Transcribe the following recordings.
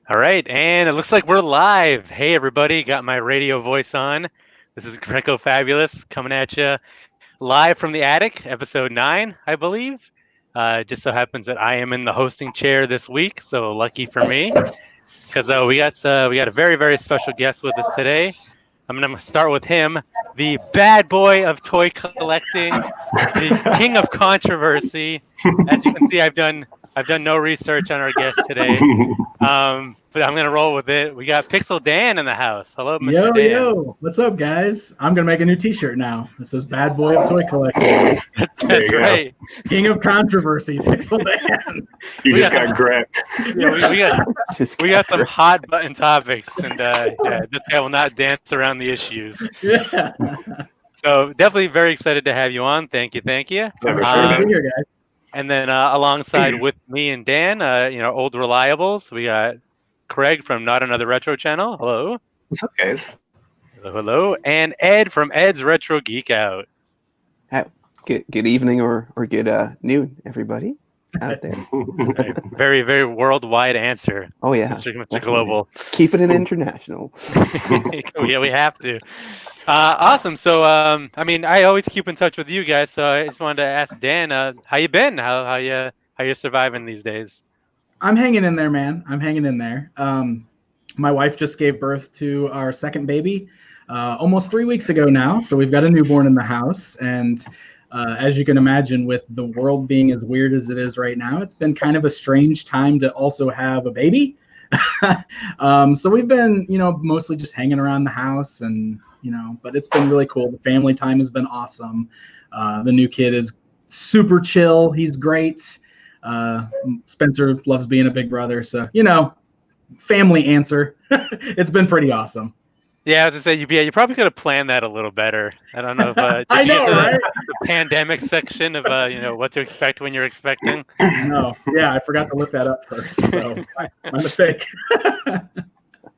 All right, and it looks like we're live. Hey, everybody, got my radio voice on. This is Greco Fabulous coming at you live from the attic, episode 9, I believe. It just so happens that I am in the hosting chair this week, so lucky for me, because we got a very, very special guest with us today. I'm going to start with him, the bad boy of toy collecting, the king of controversy. As you can see, I've done no research on our guest today. But I'm gonna roll with it. We got Pixel Dan in the house. Hello, Mr. Yo, Dan. yo, what's up, guys? I'm gonna make a new T-shirt now. It says "Bad Boy of Toy Collecting." That's right. King of Controversy, Pixel Dan. You just got gripped. Yeah, we got some hot button topics, and this guy will not dance around the issues. Yeah. So definitely very excited to have you on. Thank you. Yeah, for Good sure. to be here, guys. And then alongside with me and Dan, old reliables, we got Craig from NotAnotherRetroChannel. Hello. What's up, guys? Hello. And Ed from Ed's Retro Geek Out. Good evening or good noon, everybody out there. Very, very worldwide answer. Oh yeah, Mr. Global. Keep it an international. Yeah, we have to. Awesome. So, I always keep in touch with you guys. So I just wanted to ask Dan, how you been? How you surviving these days? I'm hanging in there, man. I'm hanging in there. My wife just gave birth to our second baby almost 3 weeks ago now. So we've got a newborn in the house. And as you can imagine, with the world being as weird as it is right now, it's been kind of a strange time to also have a baby. So we've been, mostly just hanging around the house and, but it's been really cool. The family time has been awesome. The new kid is super chill. He's great. Spencer loves being a big brother. So, family answer. It's been pretty awesome. Yeah, I was gonna say, you probably could have planned that a little better. I don't know if I know, right? The pandemic section of what to expect when you're expecting. No, yeah, I forgot to look that up first. So my mistake.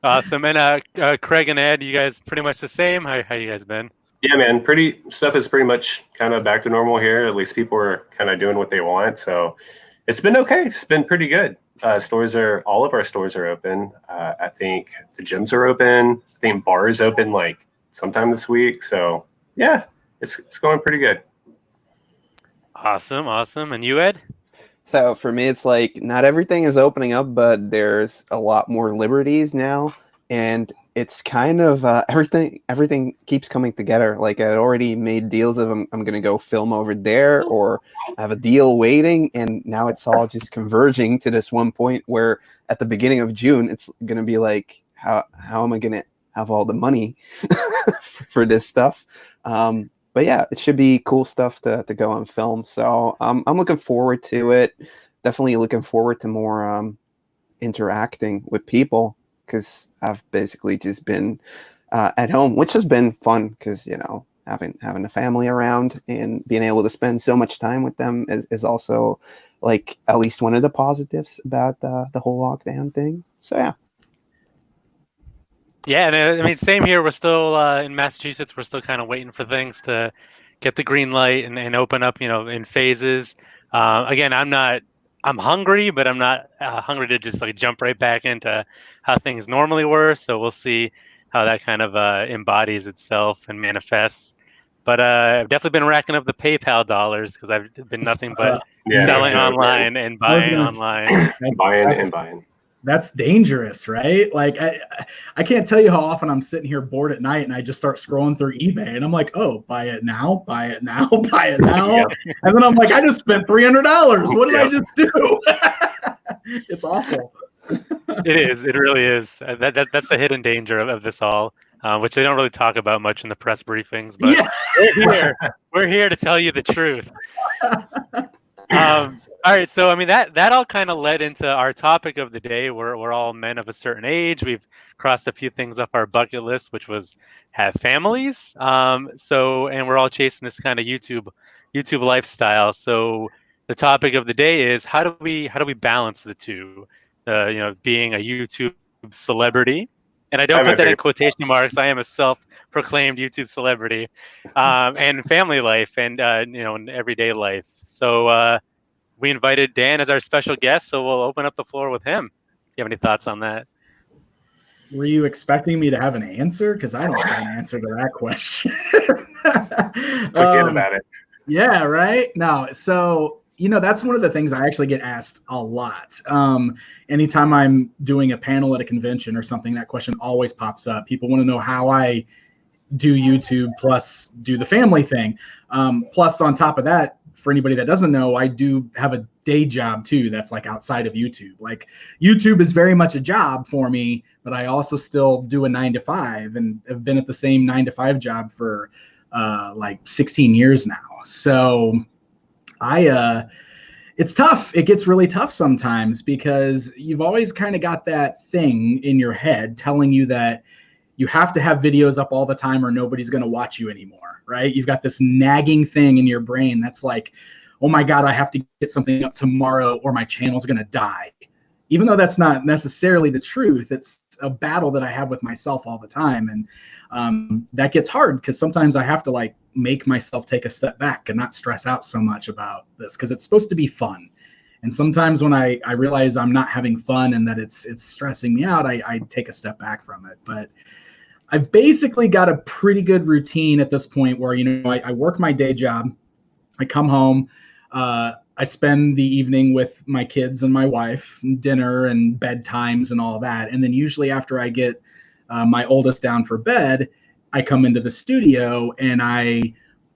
Awesome. And Craig and Ed, you guys pretty much the same? How you guys been? Yeah, man. Stuff is pretty much kind of back to normal here. At least people are kind of doing what they want. So it's been okay. It's been pretty good. All of our stores are open. I think the gyms are open. I think bars open like sometime this week. So yeah, it's going pretty good. Awesome. And you, Ed? So for me, it's like not everything is opening up, but there's a lot more liberties now, and it's kind of everything keeps coming together. Like I already made deals of I'm going to go film over there, or I have a deal waiting, and now it's all just converging to this one point where at the beginning of June, it's going to be like, how am I going to have all the money for this stuff? But yeah, it should be cool stuff to go on film. So I'm looking forward to it. Definitely looking forward to more interacting with people, because I've basically just been at home, which has been fun because, having a family around and being able to spend so much time with them is also like at least one of the positives about the whole lockdown thing. So yeah. Yeah, and same here. We're still in Massachusetts. We're still kind of waiting for things to get the green light and open up, in phases. Again, I'm hungry, but I'm not hungry to just like jump right back into how things normally were. So we'll see how that kind of embodies itself and manifests. But I've definitely been racking up the PayPal dollars because I've been nothing but selling online and buying online. Buying. That's dangerous, right? Like I can't tell you how often I'm sitting here bored at night and I just start scrolling through eBay and I'm like, oh, buy it now. Yep. And then I'm like, I just spent $300. What did I just do? It's awful. It is. It really is. That's the hidden danger of this all, which they don't really talk about much in the press briefings. But we're here to tell you the truth. All right, so that all kind of led into our topic of the day. We're all men of a certain age. We've crossed a few things off our bucket list, which was have families. And we're all chasing this kind of YouTube lifestyle. So the topic of the day is how do we balance the two? Being a YouTube celebrity, and I don't put that in quotation marks. I am a self-proclaimed YouTube celebrity, and family life, and and everyday life. So. We invited Dan as our special guest, so we'll open up the floor with him. You have any thoughts on that? Were you expecting me to have an answer? Because I don't have an answer to that question. Forget about it. Yeah, right? No, so, that's one of the things I actually get asked a lot. Anytime I'm doing a panel at a convention or something, that question always pops up. People want to know how I do YouTube plus do the family thing. Plus, on top of that, for anybody that doesn't know, I do have a day job too that's like outside of YouTube. Like YouTube is very much a job for me, but I also still do a 9 to 5 and have been at the same 9 to 5 job for like 16 years now. So it's tough. It gets really tough sometimes because you've always kind of got that thing in your head telling you that you have to have videos up all the time or nobody's going to watch you anymore, right? You've got this nagging thing in your brain that's like, oh my God, I have to get something up tomorrow or my channel's going to die. Even though that's not necessarily the truth, it's a battle that I have with myself all the time. And that gets hard because sometimes I have to like make myself take a step back and not stress out so much about this because it's supposed to be fun. And sometimes when I realize I'm not having fun and that it's stressing me out, I take a step back from it. But I've basically got a pretty good routine at this point where, I work my day job, I come home, I spend the evening with my kids and my wife, dinner and bedtimes and all that. And then usually after I get my oldest down for bed, I come into the studio and I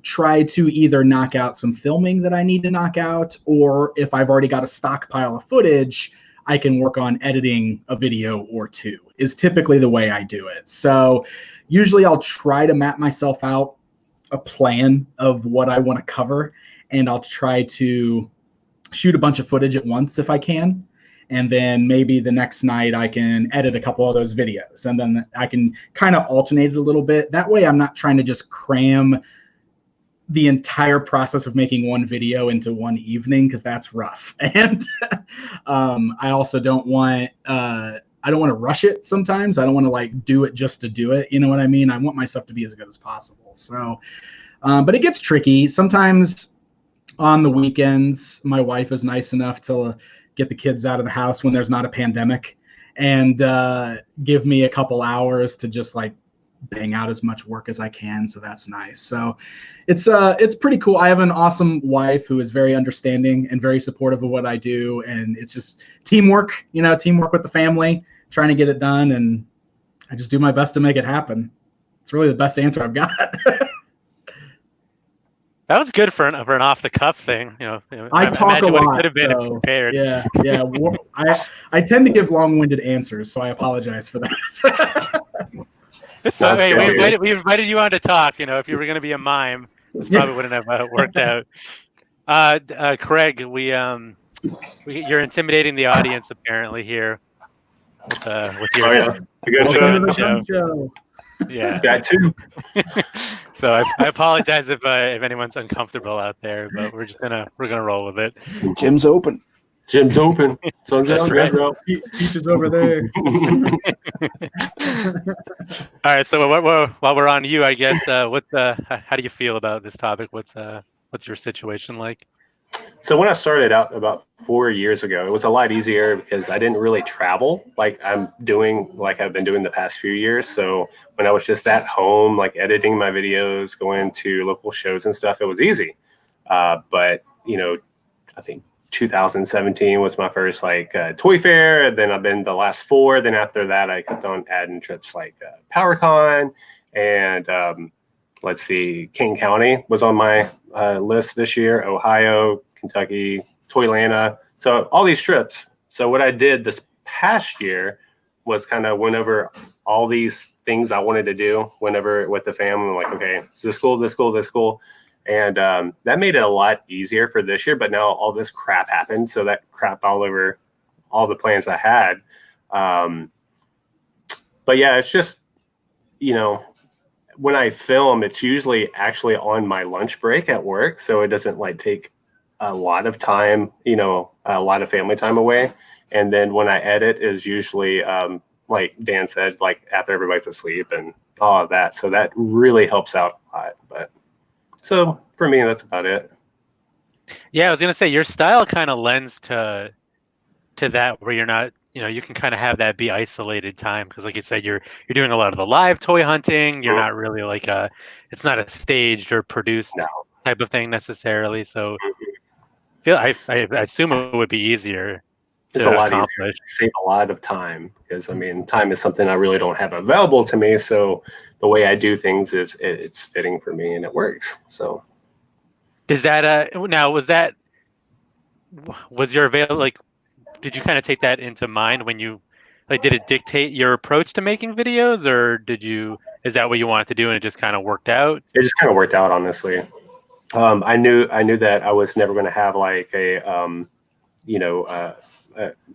try to either knock out some filming that I need to knock out, or if I've already got a stockpile of footage, I can work on editing a video or two, is typically the way I do it. So usually I'll try to map myself out a plan of what I want to cover, and I'll try to shoot a bunch of footage at once if I can. And then maybe the next night I can edit a couple of those videos, and then I can kind of alternate it a little bit. That way I'm not trying to just cram the entire process of making one video into one evening, because that's rough. And I also don't want I don't want to rush it sometimes. I don't want to like do it just to do it. You know what I mean? I want my stuff to be as good as possible. So, but it gets tricky. Sometimes on the weekends, my wife is nice enough to get the kids out of the house when there's not a pandemic and give me a couple hours to just like bang out as much work as I can. So that's nice. So it's pretty cool. I have an awesome wife who is very understanding and very supportive of what I do. And it's just teamwork, teamwork with the family, trying to get it done. And I just do my best to make it happen. It's really the best answer I've got. That was good for an off the cuff thing. I talk a lot. Could have been prepared. Yeah. I tend to give long-winded answers, so I apologize for that. Hey, we invited you on to talk. If you were going to be a mime, this probably wouldn't have worked out. Craig, you're intimidating the audience apparently here with your show. Yeah, got two. So I apologize if anyone's uncomfortable out there, but we're gonna roll with it. Gym's open. Gym's open. That's right. Peach is over there. All right. So while we're on you, I guess, how do you feel about this topic? What's your situation like? So when I started out about 4 years ago, it was a lot easier because I didn't really travel like I've been doing the past few years. So when I was just at home, like editing my videos, going to local shows and stuff, it was easy. But I think 2017 was my first toy fair. Then I've been the last 4. Then after that, I kept on adding trips like PowerCon and let's see, King County was on my list this year, Ohio, Kentucky, Toylanta. So all these trips. So what I did this past year was kind of went over all these things I wanted to do whenever with the family. I'm like, okay, this school. And that made it a lot easier for this year. But now all this crap happened. So that crap all over all the plans I had. But yeah, it's just, when I film, it's usually actually on my lunch break at work. So it doesn't take a lot of time, a lot of family time away. And then when I edit is usually, like Dan said, after everybody's asleep and all of that. So that really helps out a lot. But so for me, that's about it. Yeah, I was going to say your style kind of lends to that, where you're not you can kind of have that be isolated time because, like you said, you're doing a lot of the live toy hunting. You're not really like it's not a staged or produced No. type of thing necessarily. So I assume it would be easier It's a to lot easier. accomplish. Save a lot of time because I mean, time is something I really don't have available to me. So the way I do things is it's fitting for me and it works. So Does that now was your did you kind of take that into mind when you did it dictate your approach to making videos, or is that what you wanted to do and it just kind of worked out? it just kind of worked out, honestly. I knew that I was never going to have like a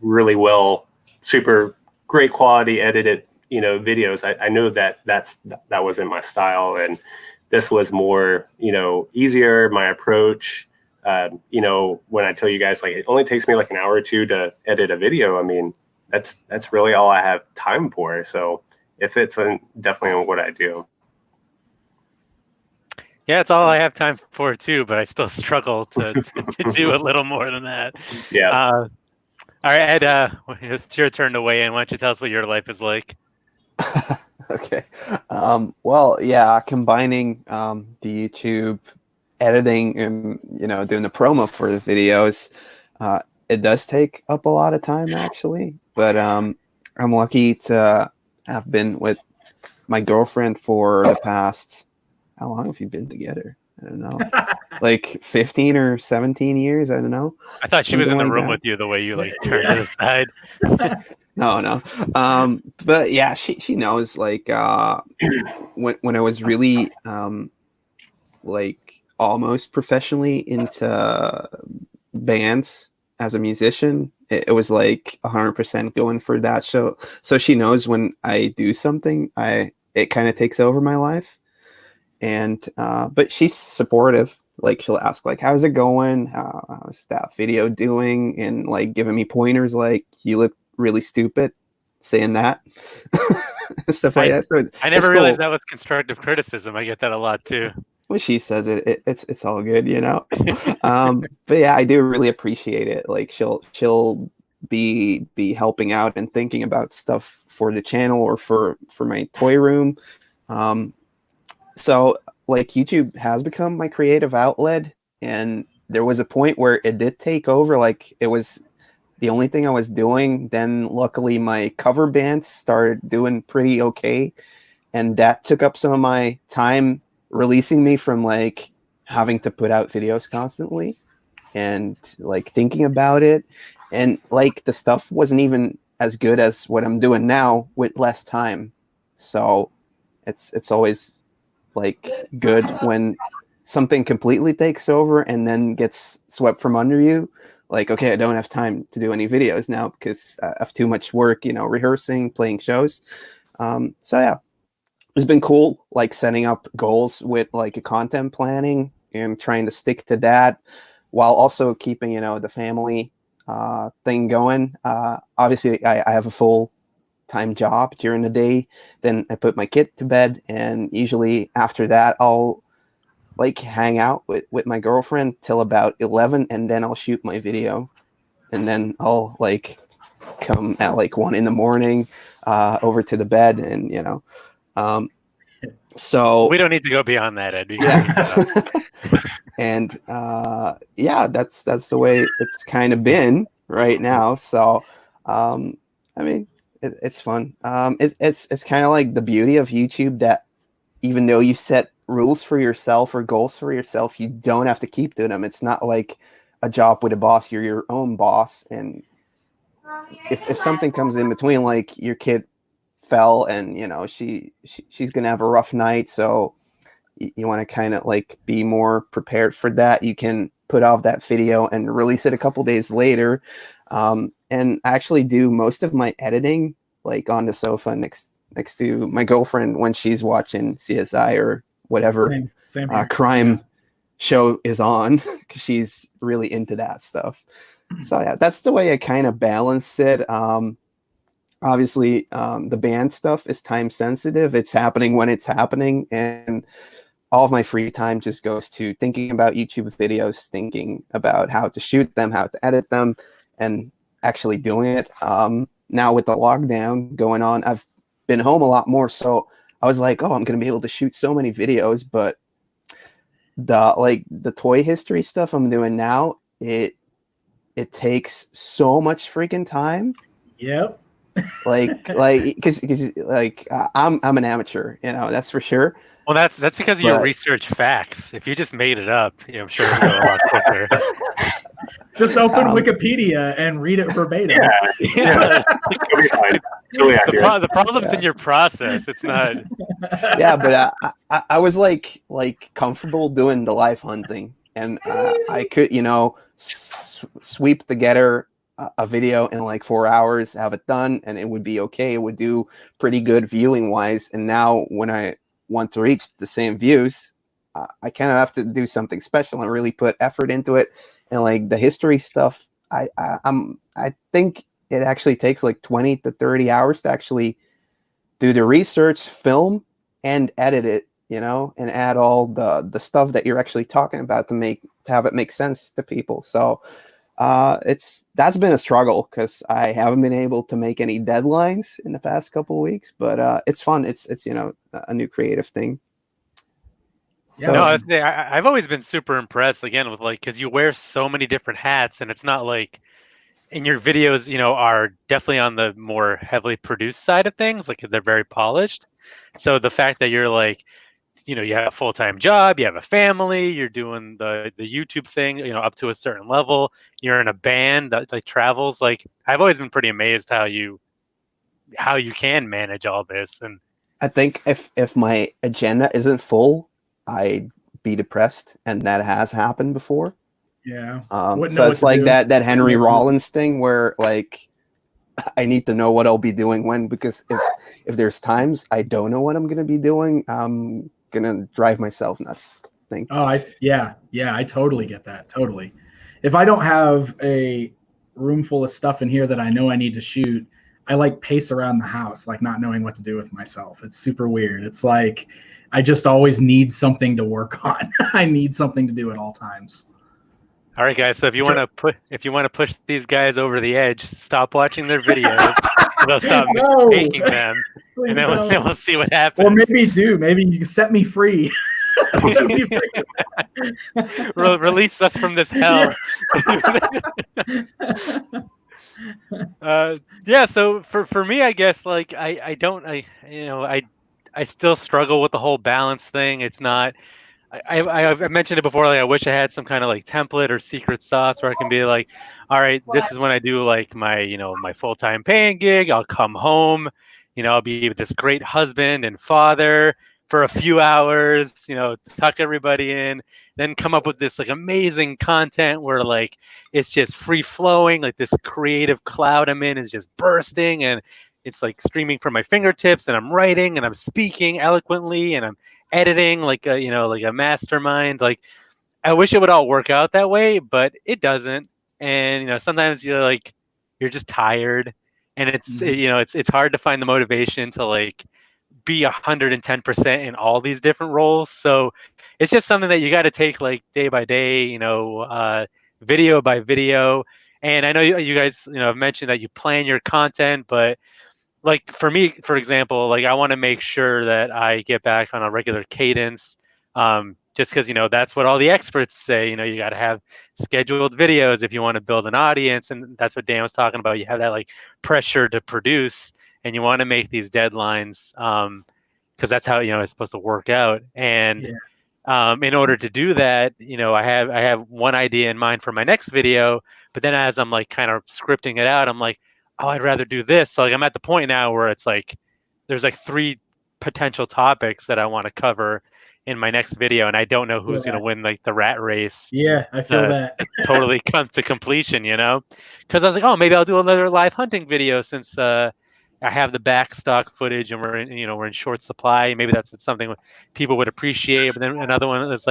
really well, super great quality edited videos. I knew that that wasn't my style, and this was more easier. My approach. When I tell you guys like it only takes me like an hour or two to edit a video, I mean that's really all I have time for. So it fits in definitely on what I do. Yeah, it's all I have time for too, but I still struggle to do a little more than that. Yeah. All right, Ed, it's your turn to weigh in. Why don't you tell us what your life is like? Okay. Well, yeah, combining the YouTube editing and doing the promo for the videos, it does take up a lot of time actually. But I'm lucky to have been with my girlfriend for the past. How long have you been together? I don't know, like 15 or 17 years. I don't know. I thought she was in the Something like room that. with you the way you turned to the side. No. But yeah, she knows like when I was really like almost professionally into bands as a musician, it was like 100% going for that show. So she knows when I do something, it kind of takes over my life. And but she's supportive. Like she'll ask like, how's it going? How's that video doing? And like giving me pointers like, you look really stupid saying that. Stuff like that. So I never realized that was constructive criticism. I get that a lot too. When she says it's all good, but yeah, I do really appreciate it. Like she'll be helping out and thinking about stuff for the channel or for my toy room. So like YouTube has become my creative outlet, and there was a point where it did take over. Like it was the only thing I was doing. Then luckily my cover bands started doing pretty okay, and that took up some of my time, releasing me from like having to put out videos constantly and like thinking about it. And like the stuff wasn't even as good as what I'm doing now with less time. So it's always like good when something completely takes over and then gets swept from under you. Like, okay, I don't have time to do any videos now because I have too much work, rehearsing, playing shows. So yeah, it's been cool, like setting up goals with like a content planning and trying to stick to that while also keeping, the family thing going. Obviously, I have a full-time job during the day. Then I put my kid to bed, and usually after that, I'll like hang out with my girlfriend till about 11, and then I'll shoot my video, and then I'll like come at like 1 a.m. Over to the bed, and so we don't need to go beyond that, Ed. Yeah. And yeah, that's the way it's kind of been right now. So I mean, it's fun. It's kind of like the beauty of YouTube that even though you set rules for yourself or goals for yourself, you don't have to keep doing them. It's not like a job with a boss. You're your own boss, and if something comes in between, like your kid fell and she's gonna have a rough night, so you want to kind of like be more prepared for that, you can put off that video and release it a couple days later. And I actually do most of my editing like on the sofa next to my girlfriend when she's watching CSI or whatever Same crime show is on, because she's really into that stuff. So yeah, that's the way I kind of balance it. Obviously, the band stuff is time sensitive. It's happening when it's happening, and all of my free time just goes to thinking about YouTube videos, thinking about how to shoot them, how to edit them, and actually doing it. now with the lockdown going on, I've been home a lot more. So I was like, oh, I'm going to be able to shoot so many videos, but the toy history stuff I'm doing now, it takes so much freaking time. Yep. because I'm an amateur, that's for sure. Well, that's because you research facts. If you just made it up, I'm sure it'd go a lot quicker. Just open Wikipedia and read it verbatim. Yeah. The problem's in your process. It's not. Yeah, but I was like comfortable doing the live hunting, and I could sweep together a video in like 4 hours, have it done, and it would be okay. It would do pretty good viewing wise. And now when I want to reach the same views, I kind of have to do something special and really put effort into it. And like the history stuff, I think it actually takes like 20 to 30 hours to actually do the research, film, and edit it, and add all the stuff that you're actually talking about to have it make sense to people. So that's been a struggle because I haven't been able to make any deadlines in the past couple of weeks, but it's fun. It's a new creative thing. Yeah, no, I've always been super impressed again with because you wear so many different hats, and it's not like in your videos, are definitely on the more heavily produced side of things, like they're very polished. So the fact that you're you have a full-time job, you have a family, you're doing the YouTube thing, up to a certain level, you're in a band that travels. I've always been pretty amazed how you can manage all this. And I think if my agenda isn't full, I'd be depressed, and that has happened before. Yeah. So it's like that Henry Rollins thing where I need to know what I'll be doing when, because if there's times I don't know what I'm going to be doing, I'm going to drive myself nuts. I totally get that. Totally. If I don't have a room full of stuff in here that I know I need to shoot, I pace around the house, not knowing what to do with myself. It's super weird. It's like I just always need something to work on. I need something to do at all times. All right, guys. So if you want to push these guys over the edge, stop watching their videos. They'll stop making them, and then we'll see what happens. Or maybe you can set me free. Release us from this hell. So for me, I guess I still struggle with the whole balance thing. It's not. I mentioned it before. I wish I had some kind of template or secret sauce where I can be all right, this is when I do my my full-time paying gig. I'll come home, I'll be with this great husband and father for a few hours, tuck everybody in, then come up with this amazing content where it's just free flowing, this creative cloud I'm in is just bursting, and it's streaming from my fingertips, and I'm writing and I'm speaking eloquently and I'm editing like a mastermind. I wish it would all work out that way, but it doesn't. And sometimes you're just tired, and it's it's hard to find the motivation to be 110% in all these different roles. So it's just something that you got to take day by day, video by video. And I know you guys have mentioned that you plan your content, but for me, for example, I want to make sure that I get back on a regular cadence, just because that's what all the experts say. You got to have scheduled videos if you want to build an audience, and that's what Dan was talking about. You have that pressure to produce, and you want to make these deadlines, because that's how it's supposed to work out. And in order to do that, I have one idea in mind for my next video, but then as I'm kind of scripting it out, I'm oh, I'd rather do this. So I'm at the point now where it's there's 3 potential topics that I want to cover in my next video, and I don't know who's going to win the rat race. Yeah, I feel that. Totally come to completion, because I was oh, maybe I'll do another live hunting video since I have the back stock footage and we're in short supply. Maybe that's something people would appreciate. But then another one that's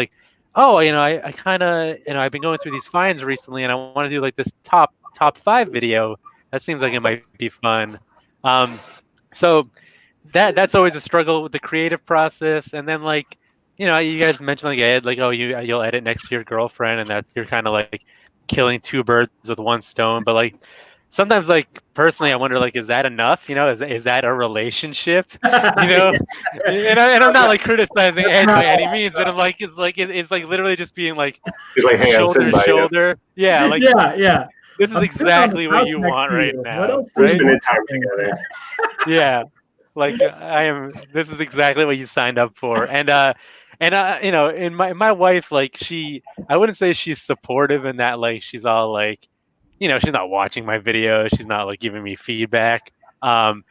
oh, I kind of I've been going through these finds recently, and I want to do this top 5 video. That seems like it might be fun. So that's always a struggle with the creative process. And then you guys mentioned Ed, oh, you'll edit next to your girlfriend, and that's you're kind of killing 2 birds with 1 stone. But sometimes, like, personally, I wonder, like, is that enough? You know, is that a relationship? You know, and I'm not like criticizing Ed by any means, but I'm like, it's like literally just being like He's like, hey, I'm shoulder sitting to by you. shoulder. Yeah, like yeah. this is I'm sitting on the exactly what couch you next want to right you. What now, else do We're you right? spending want? time together. Yeah, like I am. This is exactly what you signed up for, and you know, and my wife, like I wouldn't say she's supportive in that, like she's all like, you know, she's not watching my videos, she's not like giving me feedback. Um,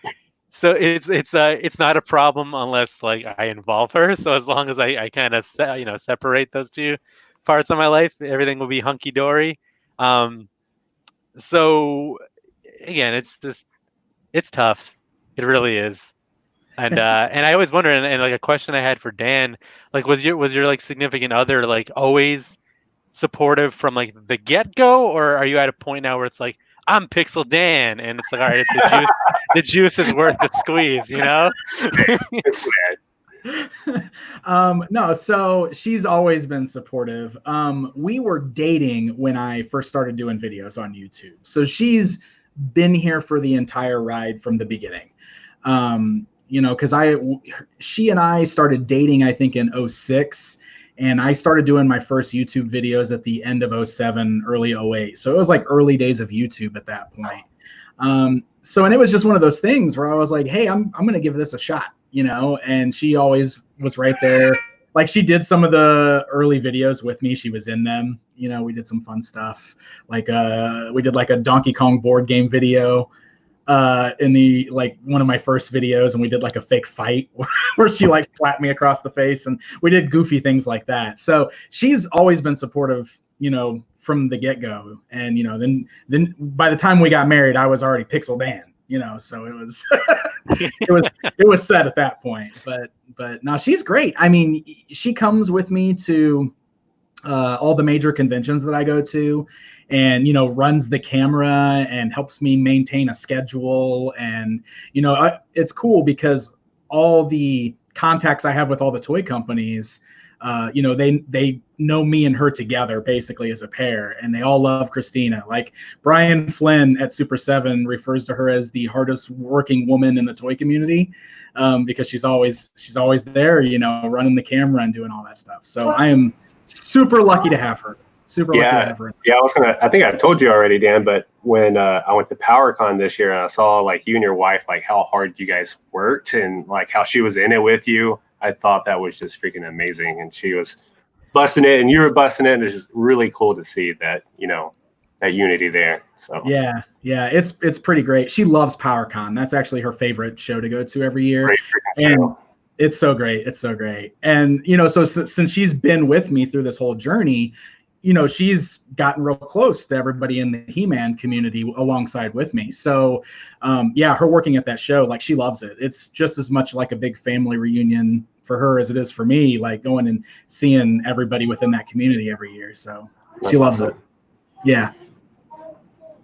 so it's not a problem unless like I involve her. So as long as I kind of you know, separate those two parts of my life, everything will be hunky dory. Um, so again, it's tough. It really is. And I always wonder, and like a question I had for Dan, like was your like significant other like always supportive from like the get go, or are you at a point now where it's like I'm Pixel Dan, and it's like all right, the juice is worth the squeeze, you know? No, so she's always been supportive. We were dating when I first started doing videos on YouTube, so she's been here for the entire ride from the beginning. You know, because she and I started dating, I think, in 06, and I started doing my first YouTube videos at the end of 07, early 08. So it was like early days of YouTube at that point. So, and it was just one of those things where I was like, hey, I'm going to give this a shot, you know, and she always was right there. Like she did some of the early videos with me. She was in them, you know, we did some fun stuff. Like we did like a Donkey Kong board game video in the like one of my first videos, and we did like a fake fight where she like slapped me across the face, and we did goofy things like that. So she's always been supportive, you know, from the get-go. And you know, then by the time we got married, I was already Pixel Dan, you know, so it was it was set at that point. But no, she's great. I mean, she comes with me to all the major conventions that I go to, and you know, runs the camera and helps me maintain a schedule. And you know, it's cool because all the contacts I have with all the toy companies, you know, they know me and her together basically as a pair, and they all love Christina. Like Brian Flynn at Super 7 refers to her as the hardest working woman in the toy community, because she's always there, you know, running the camera and doing all that stuff. So I am super lucky to have her. Super lucky to have her. Yeah, I think I told you already, Dan, but when I went to PowerCon this year, and I saw like you and your wife, like how hard you guys worked and like how she was in it with you, I thought that was just freaking amazing. And she was busting it and you were busting it. And it's just really cool to see that, you know, that unity there. So yeah, it's pretty great. She loves PowerCon. That's actually her favorite show to go to every year. And show. It's so great. It's so great. And, you know, so since she's been with me through this whole journey, you know, she's gotten real close to everybody in the He-Man community alongside with me. So, yeah, her working at that show, like she loves it. It's just as much like a big family reunion for her as it is for me, like going and seeing everybody within that community every year. So she loves it. Yeah.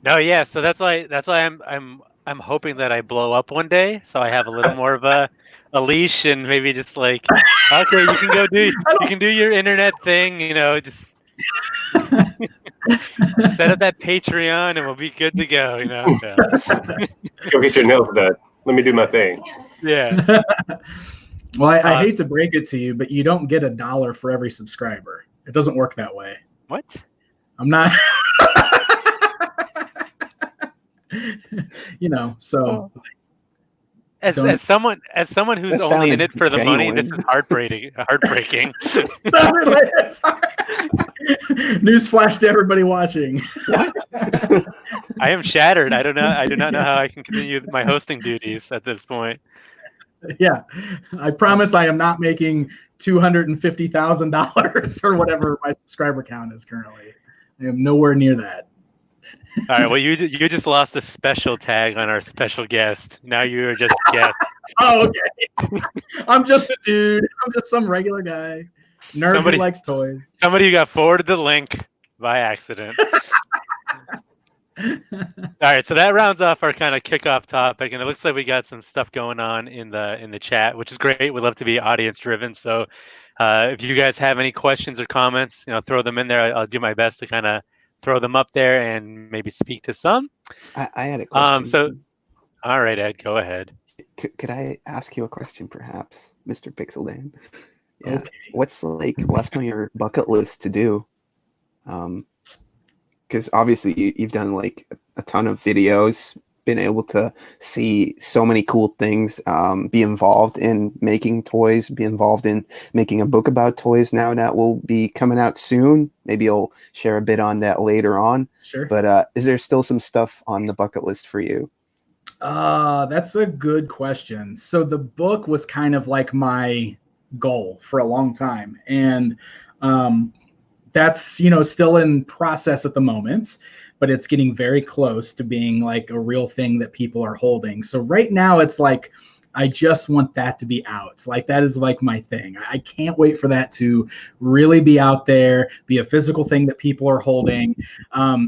No, yeah. So that's why I'm hoping that I blow up one day, so I have a little more of a leash, and maybe just like, okay, you can do your internet thing, you know, just set up that Patreon and we'll be good to go, you know. So. Go get your nails done. Let me do my thing. Yeah. Well, I hate to break it to you, but you don't get $1 for every subscriber. It doesn't work that way. What? I'm not. You know, so. As someone who's only in it for the money, this is heartbreaking. Newsflash to everybody watching. I am shattered. I do not know how I can continue my hosting duties at this point. Yeah, I promise I am not making $250,000 or whatever my subscriber count is currently. I am nowhere near that. All right. Well, you just lost a special tag on our special guest. Now you are just a guest. Oh, okay. I'm just a dude. I'm just some regular guy. Nerd who likes toys. Somebody who got forwarded the link by accident. All right. So that rounds off our kind of kickoff topic, and it looks like we got some stuff going on in the chat, which is great. We love to be audience driven. So if you guys have any questions or comments, you know, throw them in there. I'll do my best to kind of throw them up there and maybe speak to some. I had a question. All right, Ed, go ahead. Could I ask you a question, perhaps, Mr. Pixeldan? Yeah. Okay. What's like left on your bucket list to do? Because obviously you've done like a ton of videos, been able to see so many cool things, be involved in making toys, be involved in making a book about toys now that will be coming out soon. Maybe you'll share a bit on that later on. Sure. But is there still some stuff on the bucket list for you? That's a good question. So the book was kind of like my goal for a long time. And that's, still in process at the moment, but it's getting very close to being like a real thing that people are holding. So right now it's like, I just want that to be out. Like, that is like my thing. I can't wait for that to really be out there, be a physical thing that people are holding.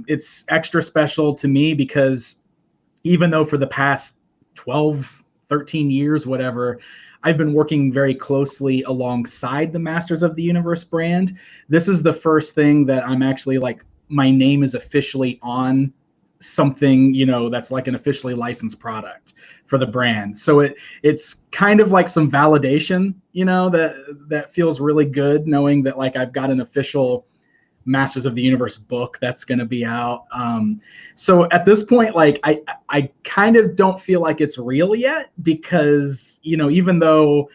It's extra special to me because even though for the past 12, 13 years, whatever, I've been working very closely alongside the Masters of the Universe brand, this is the first thing that I'm actually like, my name is officially on something, that's like an officially licensed product for the brand. So it's kind of like some validation, that feels really good, knowing that like I've got an official Masters of the Universe book that's going to be out. So at this point, like I kind of don't feel like it's real yet, because even though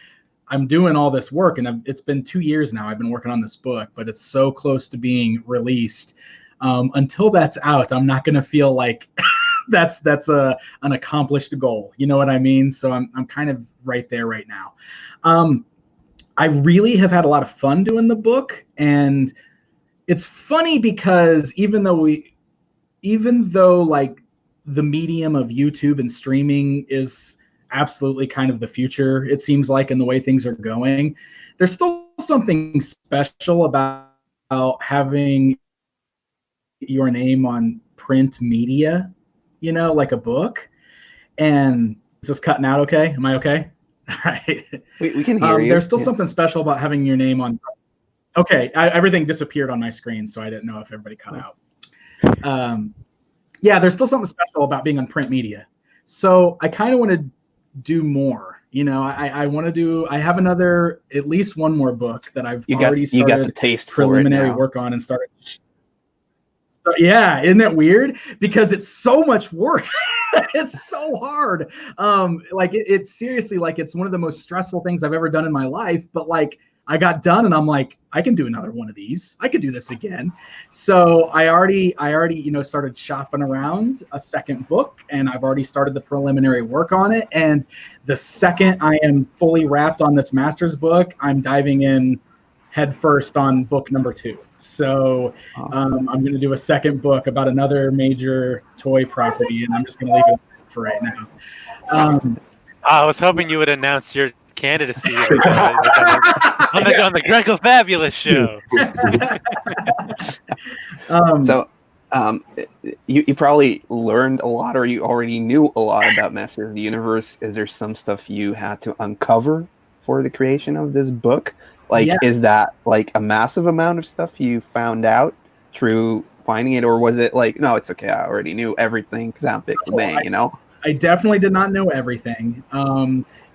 I'm doing all this work, and it's been 2 years now I've been working on this book, but it's so close to being released. Until that's out, I'm not going to feel like that's an accomplished goal. You know what I mean? So I'm kind of right there right now. I really have had a lot of fun doing the book, and it's funny because even though like the medium of YouTube and streaming is absolutely kind of the future, it seems like, in the way things are going, there's still something special about having your name on print media, like a book. And is this cutting out okay? Am I okay? All right. We can hear you. There's still something special about having your name on. Okay, everything disappeared on my screen, so I didn't know if everybody cut out. Yeah, there's still something special about being on print media. So I kind of want to do more. I want to do. I have at least one more book that I've already started. You got the taste preliminary for it now. work on and started. So, yeah, isn't that weird? Because it's so much work. It's so hard. Like it's seriously like it's one of the most stressful things I've ever done in my life. But like, I got done and I'm like, I can do another one of these. I could do this again. So I already, started shopping around a second book, and I've already started the preliminary work on it. And the second I am fully wrapped on this master's book, I'm diving in head first on book number 2. So awesome. I'm going to do a second book about another major toy property, and I'm just going to leave it for right now. I was hoping you would announce your candidacy on the Greco Fabulous show. You probably learned a lot, or you already knew a lot about Master of the Universe. Is there some stuff you had to uncover for the creation of this book? Like, yeah. Is that like a massive amount of stuff you found out through finding it, or was it like, no, it's okay, I already knew everything because I'm Pixeldan, I definitely did not know everything.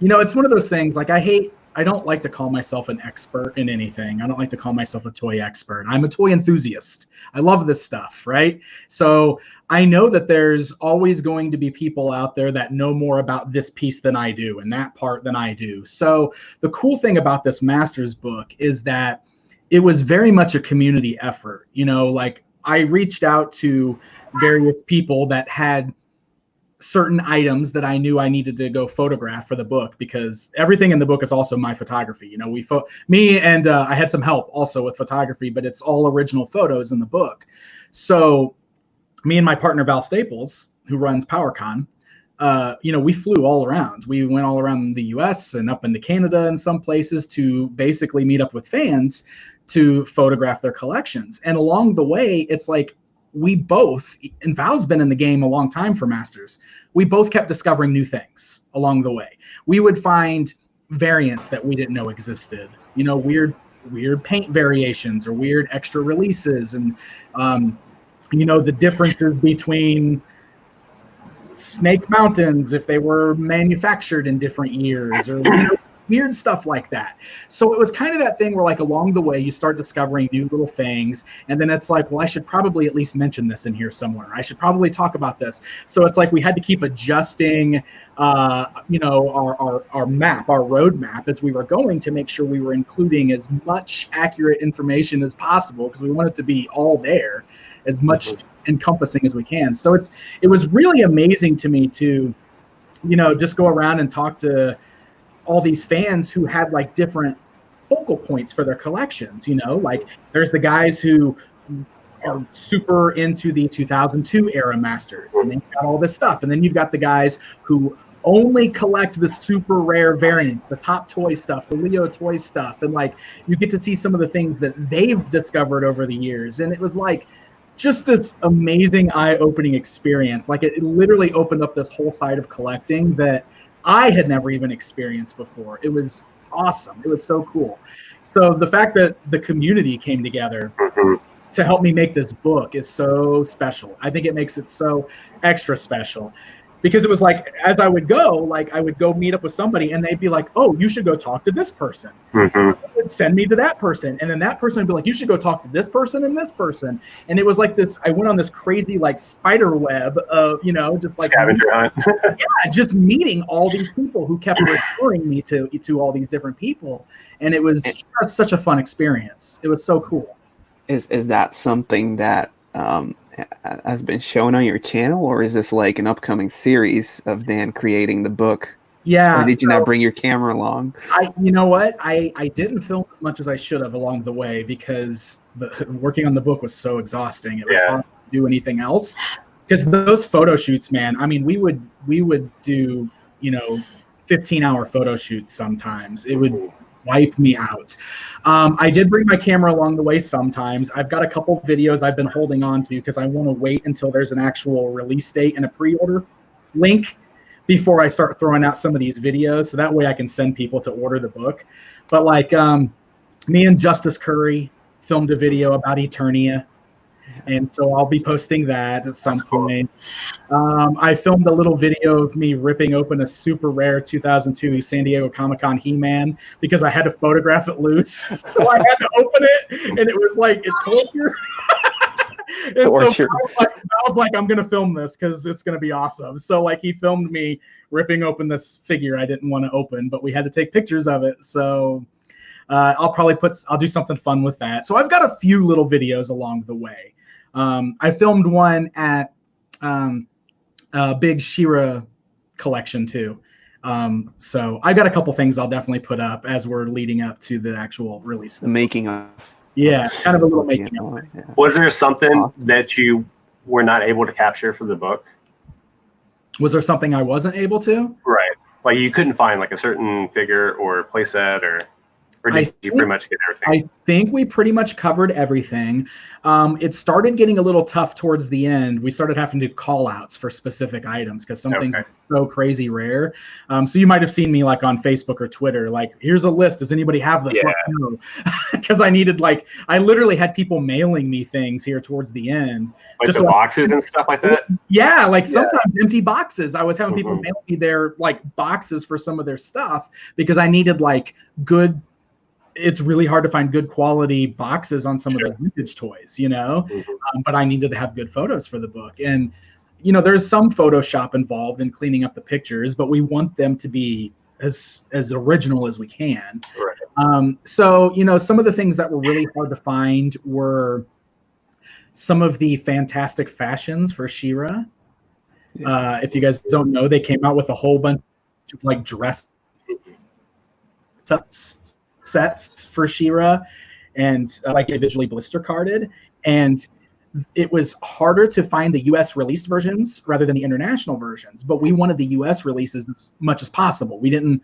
It's one of those things, like I don't like to call myself an expert in anything. I don't like to call myself a toy expert. I'm a toy enthusiast. I love this stuff, right? So I know that there's always going to be people out there that know more about this piece than I do and that part than I do. So the cool thing about this master's book is that it was very much a community effort. Like I reached out to various people that had certain items that I knew I needed to go photograph for the book, because everything in the book is also my photography. I had some help also with photography, but it's all original photos in the book. So me and my partner Val Staples, who runs PowerCon, we flew all around. We went all around the US and up into Canada and some places to basically meet up with fans to photograph their collections. And along the way, it's like, we both, and Val's been in the game a long time for Masters, we both kept discovering new things along the way. We would find variants that we didn't know existed, weird paint variations or weird extra releases. And the differences between Snake Mountains, if they were manufactured in different years, or weird stuff like that. So it was kind of that thing where, like, along the way, you start discovering new little things, and then it's like, well, I should probably at least mention this in here somewhere. I should probably talk about this. So it's like we had to keep adjusting, our map, our roadmap, as we were going, to make sure we were including as much accurate information as possible, because we want it to be all there, as much encompassing as we can. So it was really amazing to me to, just go around and talk to all these fans who had like different focal points for their collections. Like there's the guys who are super into the 2002 era Masters, and they've got all this stuff. And then you've got the guys who only collect the super rare variants, the top toy stuff, the Leo toy stuff. And like, you get to see some of the things that they've discovered over the years. And it was like just this amazing eye-opening experience. Like it literally opened up this whole side of collecting that I had never even experienced before. It was awesome. It was so cool. So the fact that the community came together to help me make this book is so special. I think it makes it so extra special, because it was like, as I would go meet up with somebody, and they'd be like, oh, you should go talk to this person. They would send me to that person. And then that person would be like, you should go talk to this person and this person. And it was like this, I went on this crazy like spider web of, just like scavenger hunt. Yeah, just meeting all these people who kept referring me to all these different people. And it was just such a fun experience. It was so cool. Is that something that has been shown on your channel, or is this like an upcoming series of Dan creating the book? Yeah. Or did you not bring your camera along? You know what? I didn't film as much as I should have along the way, because working on the book was so exhausting. It was hard to do anything else. Because those photo shoots, man, I mean, we would do, 15-hour photo shoots sometimes. It would wipe me out. I did bring my camera along the way sometimes. I've got a couple videos I've been holding on to, because I want to wait until there's an actual release date and a pre-order link before I start throwing out some of these videos, so that way I can send people to order the book. But like me and Justice Curry filmed a video about Eternia, and so I'll be posting that at some point. I filmed a little video of me ripping open a super rare 2002 San Diego Comic-Con He-Man, because I had to photograph it loose. So I had to open it, and it was like, it's torture. And so I was like, I'm going to film this because it's going to be awesome. So like, he filmed me ripping open this figure I didn't want to open, but we had to take pictures of it. So I'll do something fun with that. So I've got a few little videos along the way. I filmed one at big She-Ra collection too. So I got a couple things I'll definitely put up as we're leading up to the actual release. The making of. Yeah, kind of a little making of. Yeah. Was there something that you were not able to capture for the book? Was there something I wasn't able to? Right. Like you couldn't find like a certain figure or playset, or did you pretty much get everything? I think we pretty much covered everything. It started getting a little tough towards the end. We started having to do call outs for specific items, because some things are so crazy rare. So you might have seen me like on Facebook or Twitter, like, here's a list. Does anybody have this? Because I literally had people mailing me things here towards the end. Like just the boxes and stuff like that? Yeah, like sometimes empty boxes. I was having people mail me their like boxes for some of their stuff, because I needed like good. It's really hard to find good quality boxes on some of the vintage toys, but I needed to have good photos for the book. And, there's some Photoshop involved in cleaning up the pictures, but we want them to be as original as we can. Right. So, some of the things that were really hard to find were some of the fantastic fashions for She-Ra. If you guys don't know, they came out with a whole bunch of like dress sets for She-Ra, and like visually blister carded, and it was harder to find the US released versions rather than the international versions, but we wanted the US releases as much as possible. We didn't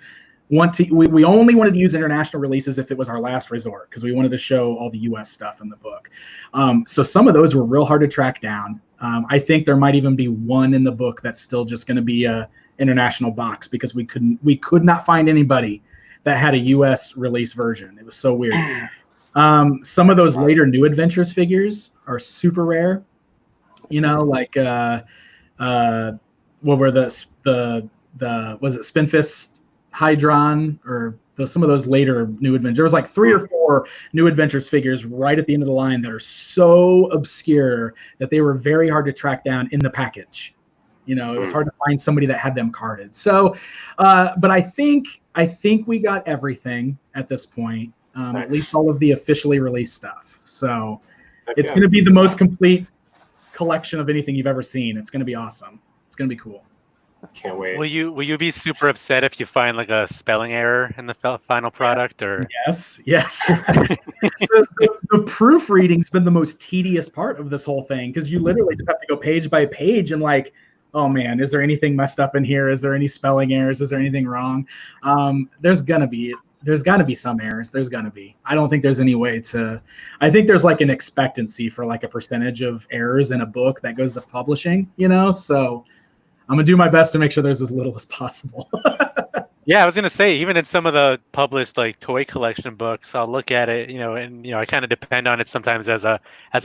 want to, we only wanted to use international releases if it was our last resort, because we wanted to show all the US stuff in the book. So some of those were real hard to track down. I think there might even be one in the book that's still just going to be a international box, because we could not find anybody that had a US release version. It was so weird. Some of those later New Adventures figures are super rare. You know, like what were the was it Spinfist Hydron or some of those later New Adventures? There was like 3 or 4 New Adventures figures right at the end of the line that are so obscure that they were very hard to track down in the package. You know, it was hard to find somebody that had them carded. So, but I think we got everything at this point, Nice. at least all of the officially released stuff. So it's going to be the most complete collection of anything you've ever seen. It's going to be awesome. It's going to be cool. Can't wait. Will you be super upset if you find like a spelling error in the final product? Or Yes. the proofreading's been the most tedious part of this whole thing, because you literally just have to go page by page and like, oh man, is there anything messed up in here? Is there any spelling errors? Is there anything wrong? There's got to be some errors. There's gonna be. I don't think there's any way to. I think there's like an expectancy for like a percentage of errors in a book that goes to publishing. You know, so I'm gonna do my best to make sure there's as little as possible. yeah, I was gonna say, even in some of the published like toy collection books, I'll look at it, and I kind of depend on it sometimes as a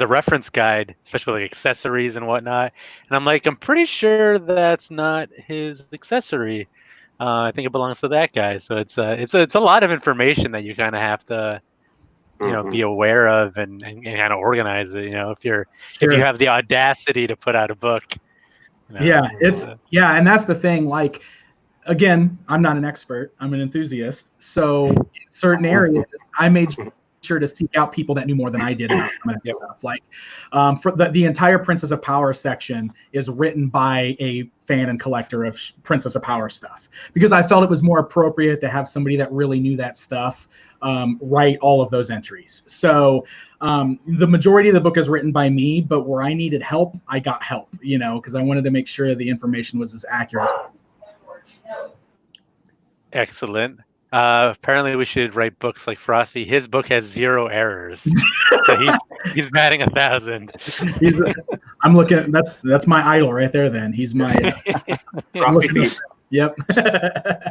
reference guide, especially like accessories and whatnot. And I'm like, I'm pretty sure that's not his accessory. I think it belongs to that guy. So it's a lot of information that you kind of have to, be aware of and kind of organize it. If you have the audacity to put out a book. Yeah, and that's the thing. Like, again, I'm not an expert. I'm an enthusiast. So in certain areas, I made sure to seek out people that knew more than I did about some of that stuff. Like, for the entire Princess of Power section is written by a fan and collector of Princess of Power stuff, because I felt it was more appropriate to have somebody that really knew that stuff write all of those entries. So the majority of the book is written by me, but where I needed help, I got help, because I wanted to make sure the information was as accurate as possible. Excellent. Apparently we should write books like Frosty. His book has 0 errors. So he's batting 1,000. I'm looking. That's my idol right there. Then he's my Frosty Thief. Yep.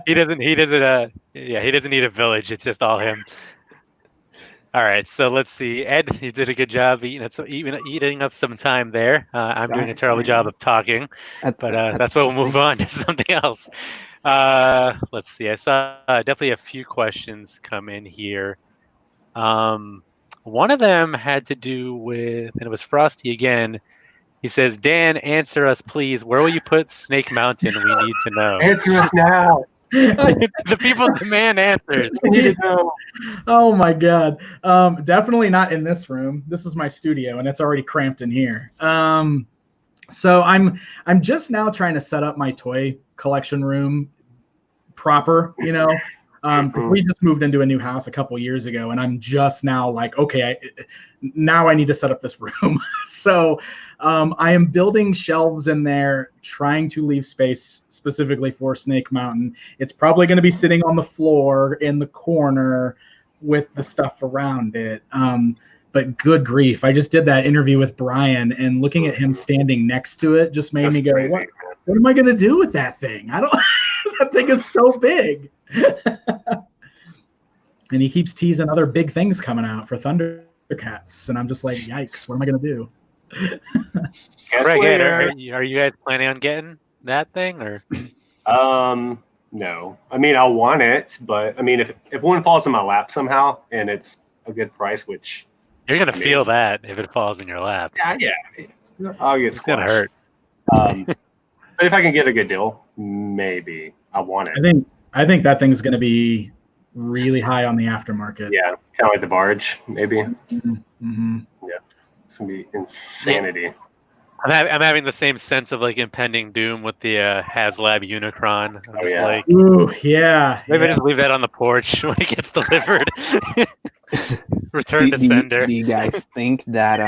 He doesn't need a village. It's just all him. All right, so let's see. Ed, you did a good job eating up some time there. I'm doing a terrible job of talking, but that's what we'll move on to something else. Let's see. I saw definitely a few questions come in here. One of them had to do with, and it was Frosty again. He says, Dan, answer us, please. Where will you put Snake Mountain? We need to know. Answer us now. The people demand answers. We need to know. Oh my God. Definitely not in this room. This is my studio, and it's already cramped in here. So I'm just now trying to set up my toy collection room proper, we just moved into a new house a couple years ago, and I'm just now like, okay, now I need to set up this room. So I am building shelves in there, trying to leave space specifically for Snake Mountain. It's probably going to be sitting on the floor in the corner with the stuff around it. But good grief, I just did that interview with Brian, and looking at him standing next to it just made me go, crazy. What am I going to do with that thing? That thing is so big. And he keeps teasing other big things coming out for Thundercats, and I'm just like, yikes, what am I going to do? Greg, are you guys planning on getting that thing, or? No. I mean, I'll want it, but I mean, if one falls in my lap somehow and it's a good price, which you're gonna feel that if it falls in your lap. Yeah, I'll get it's gonna hurt. But if I can get a good deal, maybe I want it. I think that thing's gonna be really high on the aftermarket. Yeah, kind of like the barge, maybe. Mm-hmm. Yeah, it's gonna be insanity. I'm having the same sense of like impending doom with the HasLab Unicron. I'm just like, ooh, yeah. Maybe just leave that on the porch when it gets delivered. Return to sender. Do you guys think that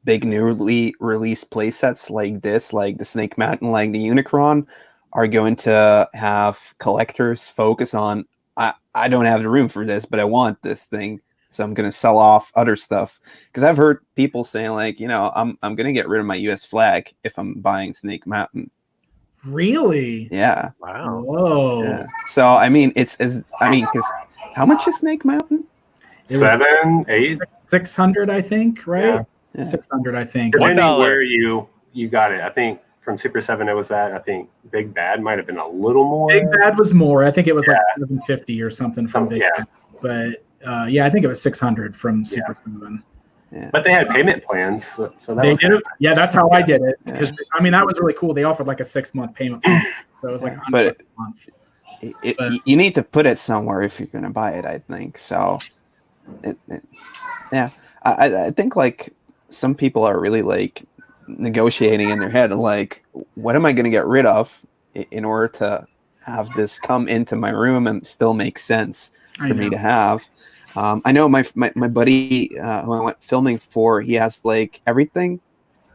big newly released playsets like this, like the Snake Mountain, like the Unicron, are going to have collectors focus on, I don't have the room for this, but I want this thing, so I'm going to sell off other stuff? Because I've heard people saying, like, I'm going to get rid of my US flag if I'm buying Snake Mountain. Really? Yeah. Wow. Whoa. Yeah. So, I mean, because how much is Snake Mountain? 7, 8? 600, I think, right? Yeah. 600, I think. Depending $1. where you got it. I think from Super 7 it was at, I think Big Bad might have been a little more. Big Bad was more. I think it was like 750 or something from Big yeah. Bad. But yeah, I think it was 600 from Super 7. Yeah. But they had payment plans, so that They was did it. Yeah, that's how I did it. Yeah. Because I mean, that was really cool. They offered like a 6-month payment plan, so it was like But $100 a month. You need to put it somewhere if you're going to buy it, I think. So, yeah, I think like some people are really like negotiating in their head, like, what am I going to get rid of in order to have this come into my room and still make sense for me to have. I know my buddy who I went filming for, he has like everything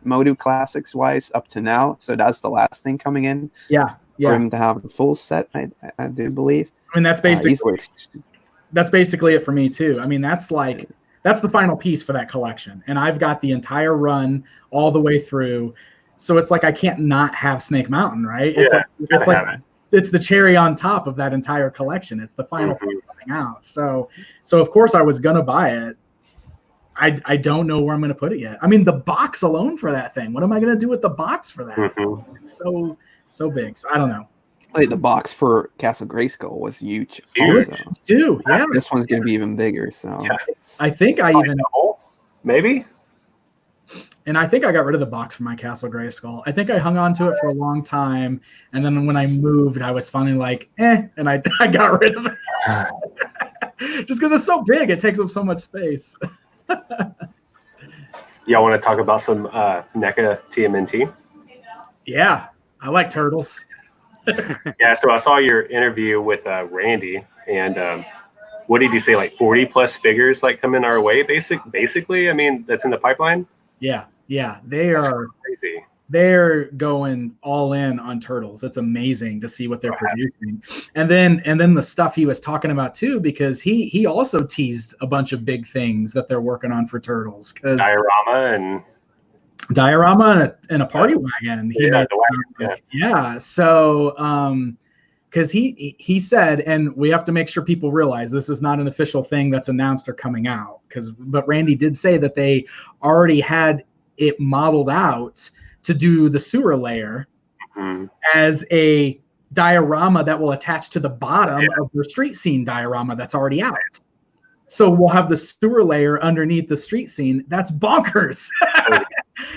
MOTU Classics wise up to now. So that's the last thing coming in. Yeah. For him to have the full set, I do believe. I mean, that's basically it for me too. I mean, that's the final piece for that collection, and I've got the entire run all the way through. So it's like I can't not have Snake Mountain, right? It's the cherry on top of that entire collection. It's the final thing coming out. So of course I was gonna buy it. I don't know where I'm gonna put it yet. I mean, the box alone for that thing. What am I gonna do with the box for that? It's so big. So I don't know. Like the box for Castle Grayskull was huge. Huge too. Yeah. This one's gonna be even bigger. So I think I even maybe. And I think I got rid of the box for my Castle Grayskull. I think I hung on to it for a long time, and then when I moved, I was finally like, and I got rid of it. Just because it's so big, it takes up so much space. Y'all want to talk about some NECA TMNT? Yeah, I like turtles. Yeah, so I saw your interview with Randy, and what did you say? Like 40 plus figures like coming our way, basically. I mean, that's in the pipeline. Yeah, That's crazy. They're going all in on turtles. It's amazing to see what they're producing. And then the stuff he was talking about too, because he also teased a bunch of big things that they're working on for turtles. Diorama and a party wagon. So because he said, and we have to make sure people realize this is not an official thing that's announced or coming out, but Randy did say that they already had it modeled out to do the sewer layer as a diorama that will attach to the bottom of their street scene diorama that's already out. So we'll have the sewer layer underneath the street scene. That's bonkers.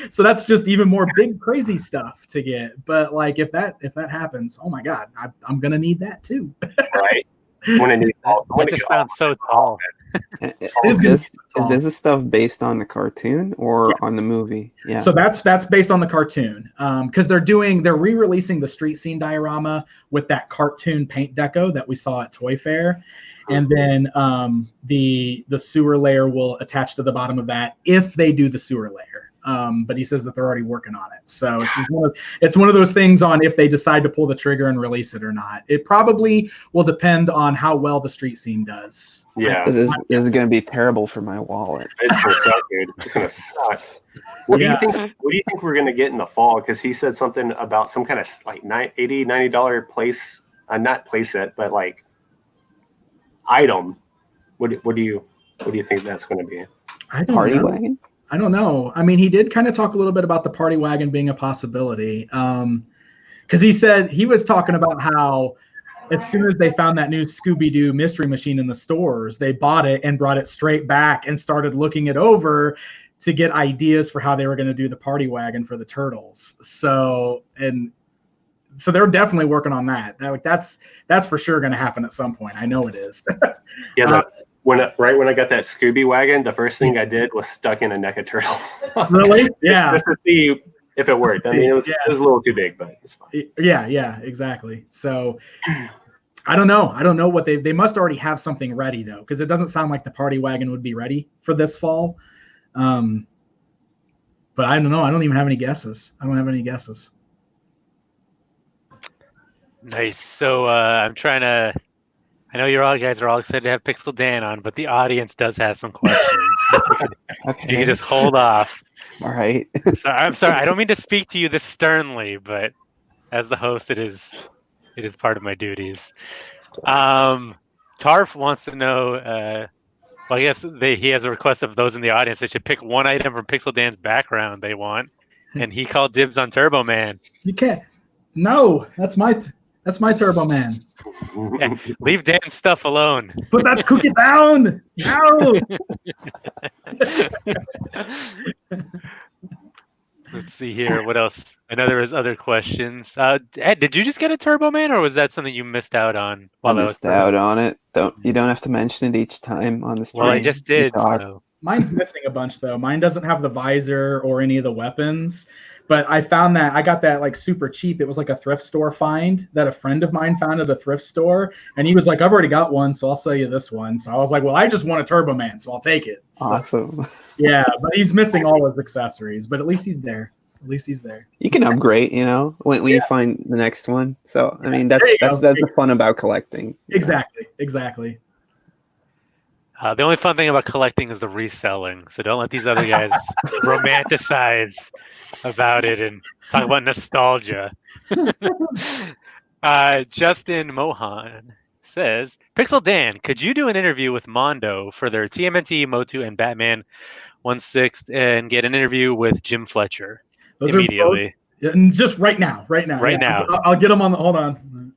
So that's just even more big, crazy stuff to get. But like, if that happens, oh my God, I'm gonna need that too. Right. It just sounds so tall. Is this stuff based on the cartoon or on the movie? Yeah. So that's based on the cartoon, because they're re-releasing the street scene diorama with that cartoon paint deco that we saw at Toy Fair, and then the sewer layer will attach to the bottom of that if they do the sewer layer. But he says that they're already working on it. So it's one of those things on if they decide to pull the trigger and release it or not. It probably will depend on how well the street scene does. Yeah. This is going to be terrible for my wallet. It's going to suck, dude. It's going to suck. What do you think we're going to get in the fall? Because he said something about some kind of like $80, $90 place, not play set, but like item. What do you think that's going to be? Party wagon? I don't know. I mean, he did kind of talk a little bit about the party wagon being a possibility. Because he said he was talking about how as soon as they found that new Scooby-Doo mystery machine in the stores, they bought it and brought it straight back and started looking it over to get ideas for how they were going to do the party wagon for the Turtles. So they're definitely working on that. That's for sure going to happen at some point. I know it is. Yeah. When I got that Scooby wagon, the first thing I did was stuck in a NECA turtle. Really? Yeah. Just to see if it worked. I mean, it was a little too big, but it's fine. Yeah, exactly. So I don't know. I don't know what they must already have something ready though, because it doesn't sound like the party wagon would be ready for this fall. But I don't know. I don't even have any guesses. Nice. So I'm trying to. I know guys are all excited to have Pixel Dan on, but the audience does have some questions. Okay. You can just hold off. All right. I'm sorry. I don't mean to speak to you this sternly, but as the host, it is part of my duties. Tarf wants to know Well, I guess he has a request of those in the audience. They should pick one item from Pixel Dan's background they want, and he called dibs on Turbo Man. You can't. No, that's my Turbo Man. Yeah, leave Dan's stuff alone. Put that cookie down. No. Let's see here. What else? I know there was other questions. Ed, did you just get a Turbo Man, or was that something you missed out on? I missed out on it. You don't have to mention it each time on the stream. Well, I just did. So. Mine's missing a bunch though. Mine doesn't have the visor or any of the weapons. But I found that I got that like super cheap. It was like a thrift store find that a friend of mine found at a thrift store, and he was like, "I've already got one, so I'll sell you this one." So I was like, "Well, I just want a Turbo Man, so I'll take it." So, awesome. Yeah, but he's missing all his accessories, but at least he's there. At least he's there. You can upgrade, when you find the next one. So I mean, that's the fun about collecting. Exactly. The only fun thing about collecting is the reselling. So don't let these other guys romanticize about it and talk about nostalgia. Justin Mohan says, Pixel Dan, could you do an interview with Mondo for their TMNT, MOTU, and Batman 1/6 and get an interview with Jim Fletcher immediately? Just right now. Right now. I'll get them on the. Hold on.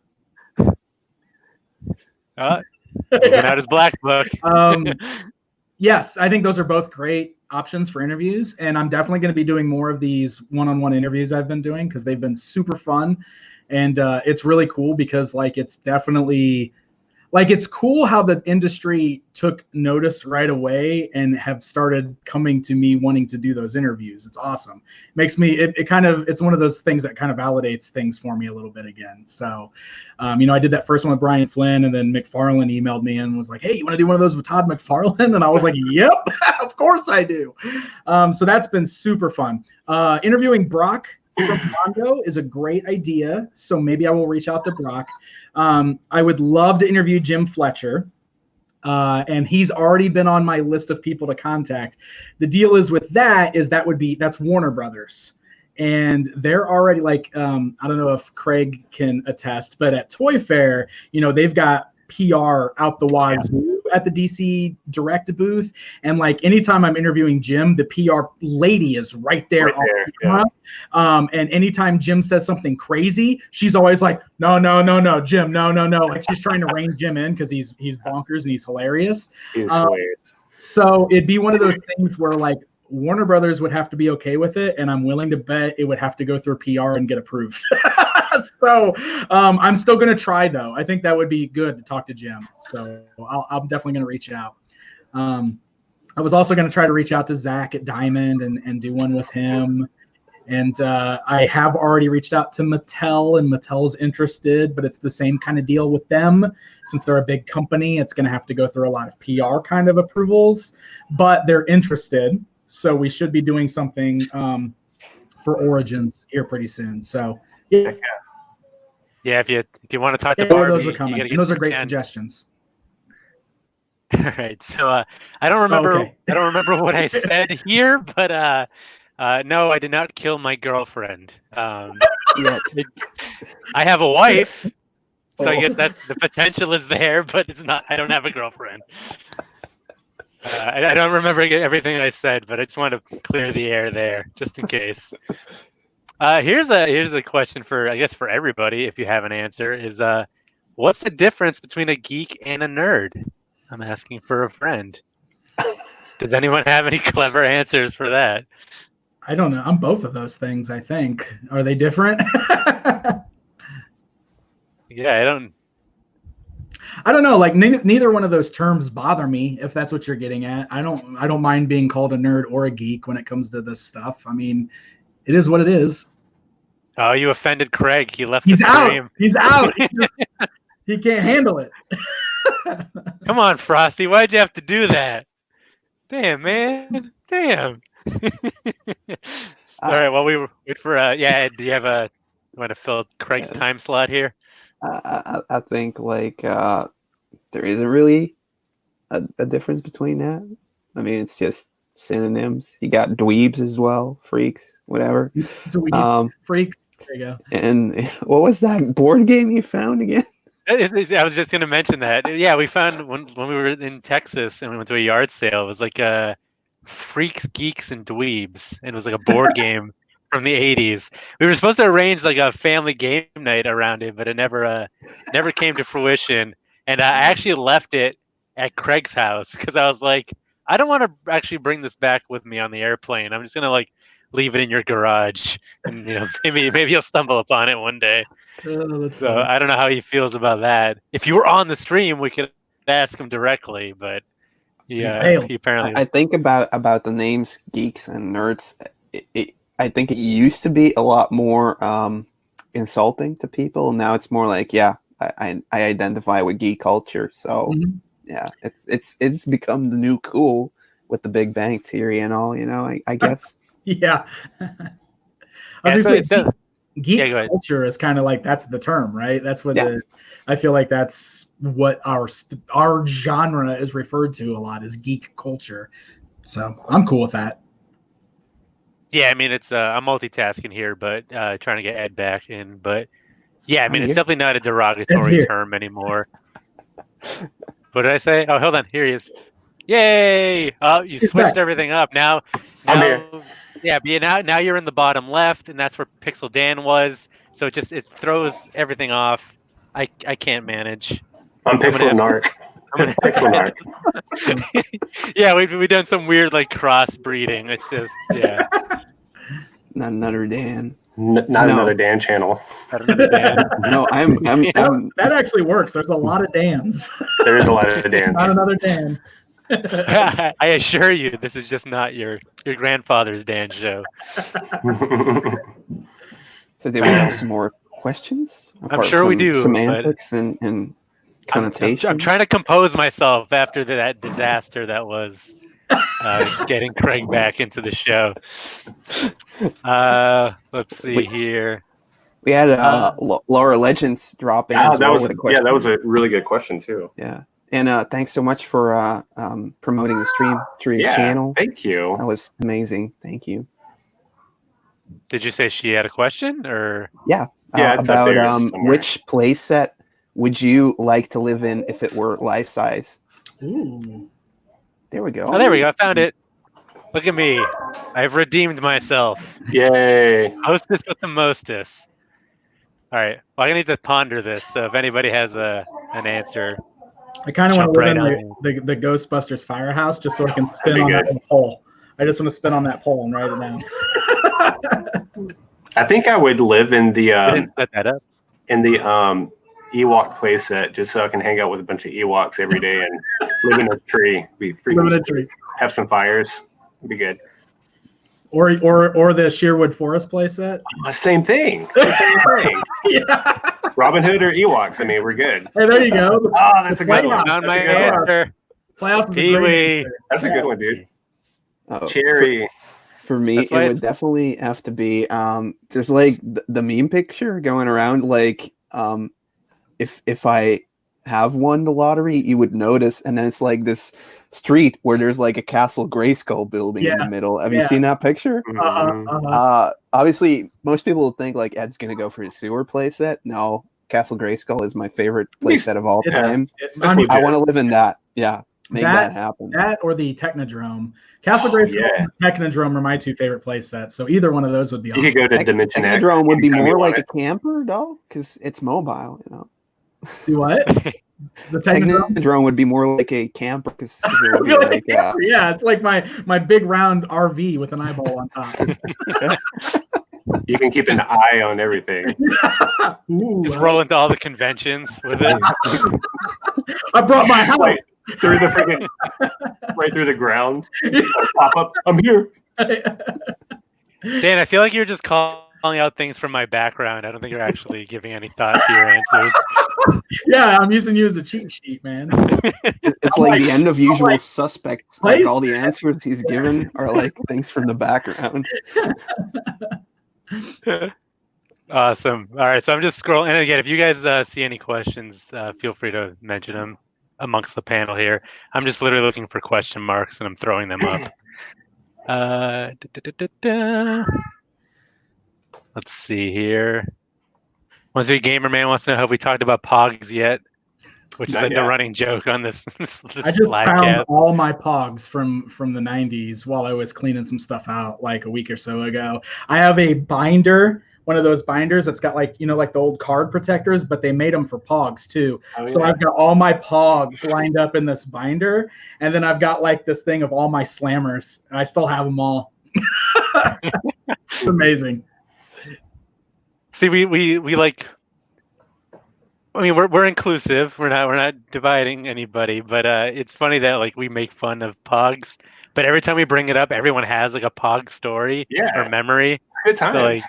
Moving out his black book. Yes, I think those are both great options for interviews, and I'm definitely going to be doing more of these one-on-one interviews I've been doing because they've been super fun, and it's really cool because it's definitely it's cool how the industry took notice right away and have started coming to me wanting to do those interviews. It's awesome. Makes me it's one of those things that kind of validates things for me a little bit again. So, I did that first one with Brian Flynn, and then McFarlane emailed me and was like, "Hey, you want to do one of those with Todd McFarlane?" And I was like, "Yep, of course I do." So that's been super fun. Interviewing Brock from Mondo is a great idea, so maybe I will reach out to Brock. I would love to interview Jim Fletcher, and he's already been on my list of people to contact. The deal is with that's Warner Brothers, and they're already I don't know if Craig can attest, but at Toy Fair, they've got PR out the wazoo at the DC Direct booth, and anytime I'm interviewing Jim, the PR lady is right there. And anytime Jim says something crazy, she's always like, no, Jim, no. She's trying to rein Jim in because he's bonkers and he's hilarious. He's hilarious. So it'd be one of those things where Warner Brothers would have to be okay with it, and I'm willing to bet it would have to go through PR and get approved. So I'm still going to try, though. I think that would be good to talk to Jim. So I'm definitely going to reach out. I was also going to try to reach out to Zach at Diamond and do one with him. And I have already reached out to Mattel, and Mattel's interested, but it's the same kind of deal with them. Since they're a big company, it's going to have to go through a lot of PR kind of approvals, but they're interested. So we should be doing something for Origins here pretty soon. So yeah, if you want to talk to Barbie, those are coming. And those are great suggestions. All right, so I don't remember. I don't remember what I said here, but no, I did not kill my girlfriend. I have a wife, so I guess that's the potential is there, but it's not. I don't have a girlfriend. I don't remember everything I said, but I just want to clear the air there, just in case. Here's a question for everybody. If you have an answer, is what's the difference between a geek and a nerd? I'm asking for a friend. Does anyone have any clever answers for that? I don't know. I'm both of those things, I think. Are they different? Yeah, I don't know. Neither one of those terms bother me, if that's what you're getting at. I don't mind being called a nerd or a geek when it comes to this stuff. I mean, it is what it is. Oh, you offended Craig. He left He's the out. stream. He's out. He can't handle it. Come on, Frosty. Why'd you have to do that? Damn, man. Damn. All right. Well, we wait for. Yeah. Do you want to fill Craig's time slot here? I think there isn't really a difference between that. I mean, it's just synonyms. You got dweebs as well, freaks, whatever. Dweebs, freaks. There you go. And what was that board game you found again? I was just gonna mention that. Yeah, we found when we were in Texas and we went to a yard sale. It was like Freaks, Geeks, and Dweebs. And it was like a board game from the '80s. We were supposed to arrange like a family game night around it, but it never came to fruition. And I actually left it at Craig's house because I was like, I don't want to actually bring this back with me on the airplane. I'm just gonna like leave it in your garage, and maybe you'll stumble upon it one day. That's So funny. I don't know how he feels about that. If you were on the stream, we could ask him directly, but yeah, he apparently. I think about the names geeks and nerds. I think it used to be a lot more insulting to people. Now it's more like, yeah, I identify with geek culture. So yeah, it's become the new cool with the Big Bang Theory and all. I guess. Yeah. Geek culture is kind of like, that's the term, right? That's what I feel like that's what our genre is referred to a lot, is geek culture. So I'm cool with that. Yeah, I mean, it's I'm multitasking here, but trying to get Ed back in. But yeah, I mean, it's definitely not a derogatory term anymore. What did I say? Oh, hold on, here he is. Yay! Oh, you switched everything up. Now I'm here. Yeah, but now you're in the bottom left, and that's where Pixel Dan was. So it throws everything off. I can't manage. I'm Pixel Narc. Pixel Narc. Yeah, we've done some weird like crossbreeding. It's just Not another Dan. Not another Dan channel. Not another Dan. No, I'm that actually works. There's a lot of Dans. There is a lot of Dans. Not another Dan. I assure you, this is just not your grandfather's Dan show. So do we have some more questions? I'm sure we do. Semantics and connotations. I'm trying to compose myself after that disaster that was getting Craig back into the show. Let's see here. We had Laura Legends dropping. That was a really good question too. Yeah. And thanks so much for promoting the stream through your channel. Thank you. That was amazing. Thank you. Did you say she had a question, or? Yeah. It's about which playset would you like to live in if it were life size? Ooh. There we go. Oh, there we go. I found it. Look at me. I've redeemed myself. Yay. Hostess with the mostess. All right. Well, I need to ponder this. So if anybody has an answer. I kind of want to live in the Ghostbusters firehouse just so I can spin on that pole. I just want to spin on that pole and write it down. I think I would live in the set that up. In the Ewok playset just so I can hang out with a bunch of Ewoks every day and live in a tree. Have some fires. It'd be good. Or the Sheerwood Forest playset. Same thing. Same thing. Yeah. Robin Hood or Ewoks? I mean, we're good. Hey, there you go. Oh, that's a good one. Found my answer. Playoffs. Pee-wee. That's a good one, dude. Cherry. For me, it would definitely have to be there's like the meme picture going around, like if I have won the lottery, you would notice, and then it's like this street where there's like a Castle Grayskull building in the middle. Have you seen that picture? Obviously, most people will think like Ed's gonna go for his sewer playset. No, Castle Grayskull is my favorite playset of all time. I want to live in that. Yeah, make that happen. That or the Technodrome. Castle Grayskull and Technodrome are my two favorite playsets. So either one of those would be awesome. You could go to Dimension X. Technodrome would be more like a camper, though, because it's mobile. Do what? The Technodrome would be more like a camper because it would be like yeah, it's like my big round RV with an eyeball on top. You can keep an eye on everything. Just roll into all the conventions with it. I brought my house through the freaking right through the ground. Pop up. I'm here. Dan, I feel like you're just calling out things from my background. I don't think you're actually giving any thought to your answers. Yeah, I'm using you as a cheat sheet, man. It's like the end of Usual Suspects. Like all the answers he's given are like things from the background. Awesome. All right, so I'm just scrolling. And again, if you guys see any questions, feel free to mention them amongst the panel here. I'm just literally looking for question marks and I'm throwing them up. Let's see here. Once a gamer man wants to know, have we talked about Pogs yet? Which is Not like the yet. running joke on this I just live found cast. all my Pogs from the 90s while I was cleaning some stuff out like a week or so ago. I have a binder, one of those binders that's got like, like the old card protectors, but they made them for Pogs too. Oh, So yeah. I've got all my Pogs lined up in this binder, and then I've got like this thing of all my slammers, and I still have them all. It's amazing. See, we like. I mean, we're inclusive. We're not dividing anybody. But it's funny that like we make fun of Pogs, but every time we bring it up, everyone has like a Pog story Yeah. or memory. Good times. So, like,